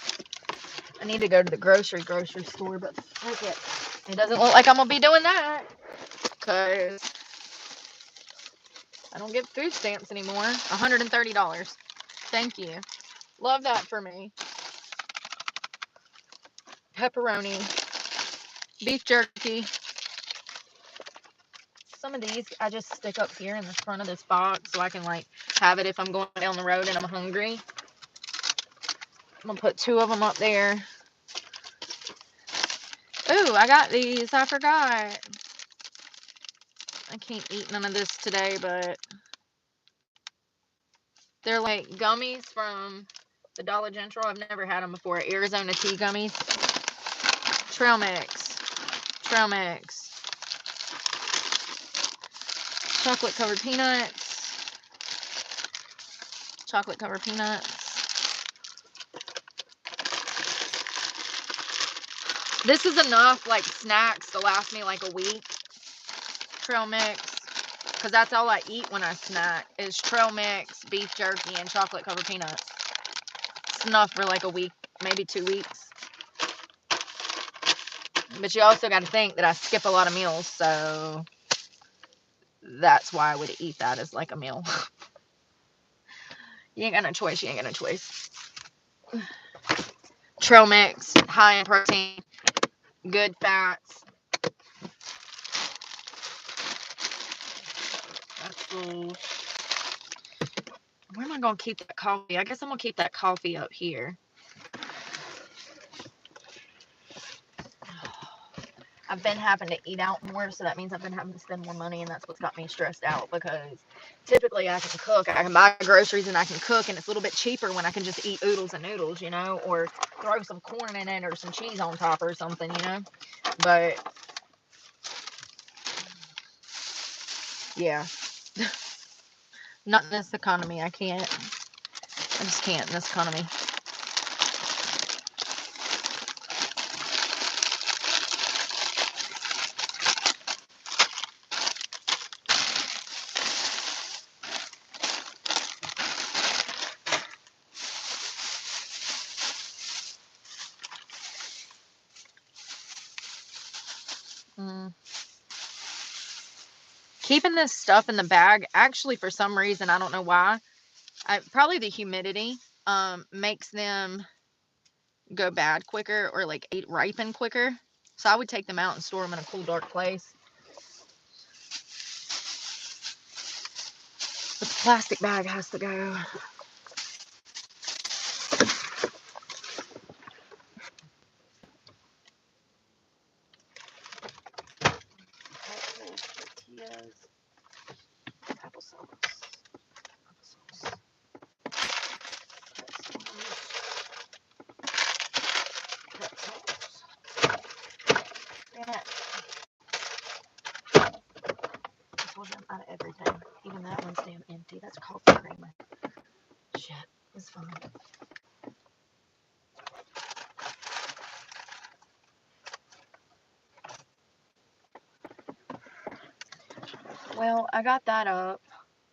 Speaker 1: I need to go to the grocery store, but look it. It doesn't look like I'm going to be doing that. Because I don't get food stamps anymore. $130. Thank you. Love that for me. Pepperoni. Beef jerky. Some of these I just stick up here in the front of this box so I can like have it if I'm going down the road and I'm hungry. I'm going to put 2 of them up there. Ooh, I got these. I forgot. I can't eat none of this today, but they're like gummies from the Dollar General. I've never had them before. Arizona tea gummies. Trail mix. Trail mix. Chocolate covered peanuts. Chocolate covered peanuts. This is enough like snacks to last me like a week. Trail mix. Because that's all I eat when I snack is trail mix, beef jerky, and chocolate covered peanuts. It's enough for like a week. maybe 2 weeks. But you also got to think that I skip a lot of meals, so that's why I would eat that as like a meal. You ain't got no choice. You ain't got no choice. Trail mix, high in protein, good fats. That's cool. Where am I going to keep that coffee? I guess I'm going to keep that coffee up here. I've been having to eat out more, so that means I've been having to spend more money, and that's what's got me stressed out, because typically I can cook. I can buy groceries and I can cook, and it's a little bit cheaper when I can just eat oodles and noodles, you know, or throw some corn in it or some cheese on top or something, you know. But yeah, not in this economy. I can't. I just can't in this economy. Keeping this stuff in the bag, actually, for some reason, I don't know why, probably the humidity makes them go bad quicker, or like ripen quicker. So I would take them out and store them in a cool, dark place. But the plastic bag has to go. Out of everything. Even that one's damn empty. That's coffee creamer. Shit, it's fine. Well, I got that up.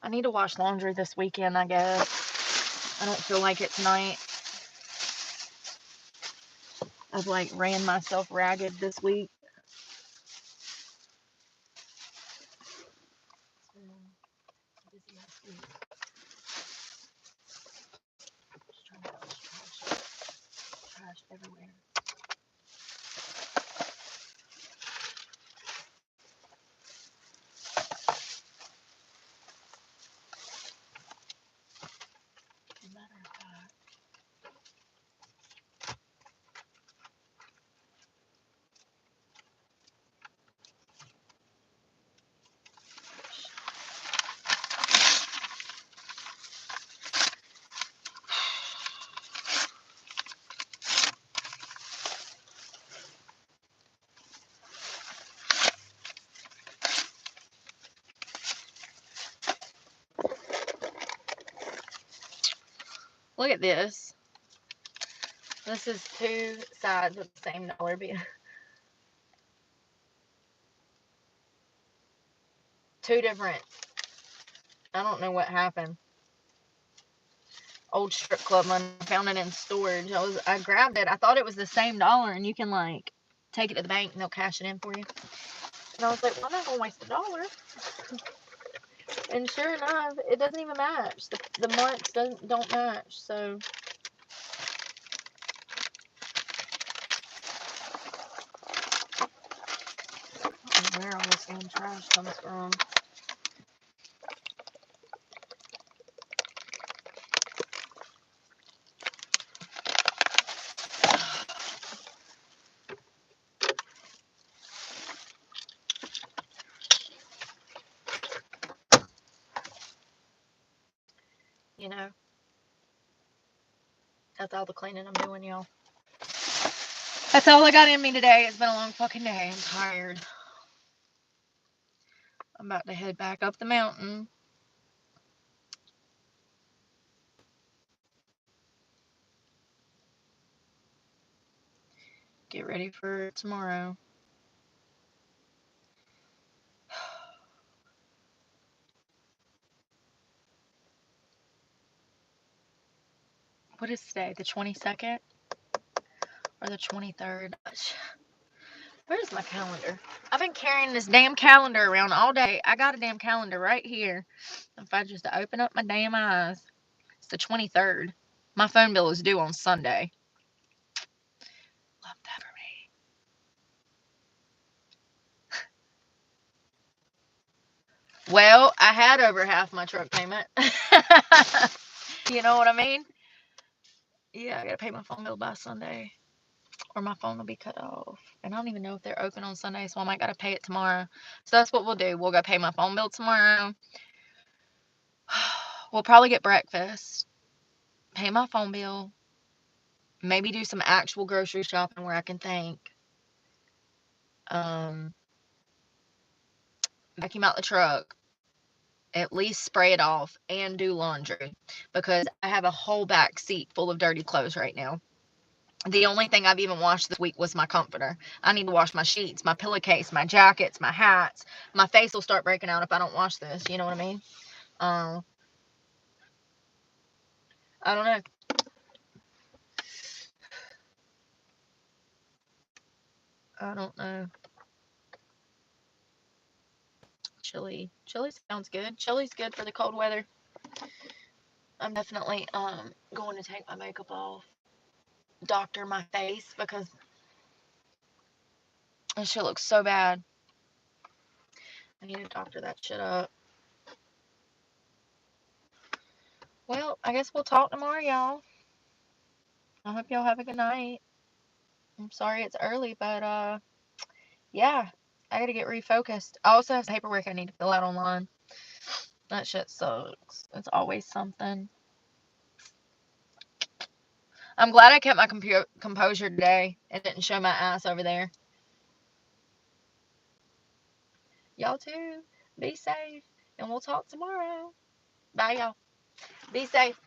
Speaker 1: I need to wash laundry this weekend, I guess. I don't feel like it tonight. I've like ran myself ragged this week. Trash everywhere. Look at this. This is two sides of the same dollar bill. Two different. I don't know what happened. Old strip club money. I found it in storage. I grabbed it. I thought it was the same dollar, and you can like take it to the bank and they'll cash it in for you. And I was like, well, I'm not gonna waste $1. And sure enough, it doesn't even match. The months don't match. So I don't know where all this damn trash comes from. You know, that's all the cleaning I'm doing, y'all. That's all I got in me today. It's been a long fucking day. I'm tired. I'm about to head back up the mountain. Get ready for tomorrow. What is today? The 22nd? or the 23rd. Where's my calendar? I've been carrying this damn calendar around all day. I got a damn calendar right here. If I just open up my damn eyes, it's the 23rd. My phone bill is due on Sunday. Love that for me. Well, I had over half my truck payment. You know what I mean? Yeah, I gotta pay my phone bill by Sunday, or my phone will be cut off. And I don't even know if they're open on Sunday, so I might gotta pay it tomorrow. So that's what we'll do. We'll go pay my phone bill tomorrow. We'll probably get breakfast, pay my phone bill, maybe do some actual grocery shopping where I can think. Um, Vacuum out the truck, at least spray it off, and do laundry because I have a whole back seat full of dirty clothes right now. The only thing I've even washed this week was my comforter. I need to wash my sheets, my pillowcase, my jackets, my hats. My face will start breaking out if I don't wash this. You know what I mean? Uh, I don't know. I don't know. Chili. Chili sounds good. Chili's good for the cold weather. I'm definitely going to take my makeup off, doctor my face because this shit looks so bad. I need to doctor that shit up. Well, I guess we'll talk tomorrow, y'all. I hope y'all have a good night. I'm sorry it's early, but yeah, I gotta get refocused. I also have paperwork I need to fill out online. That shit sucks. It's always something. I'm glad I kept my composure today and didn't show my ass over there. Y'all too. Be safe, and we'll talk tomorrow. Bye, y'all. Be safe.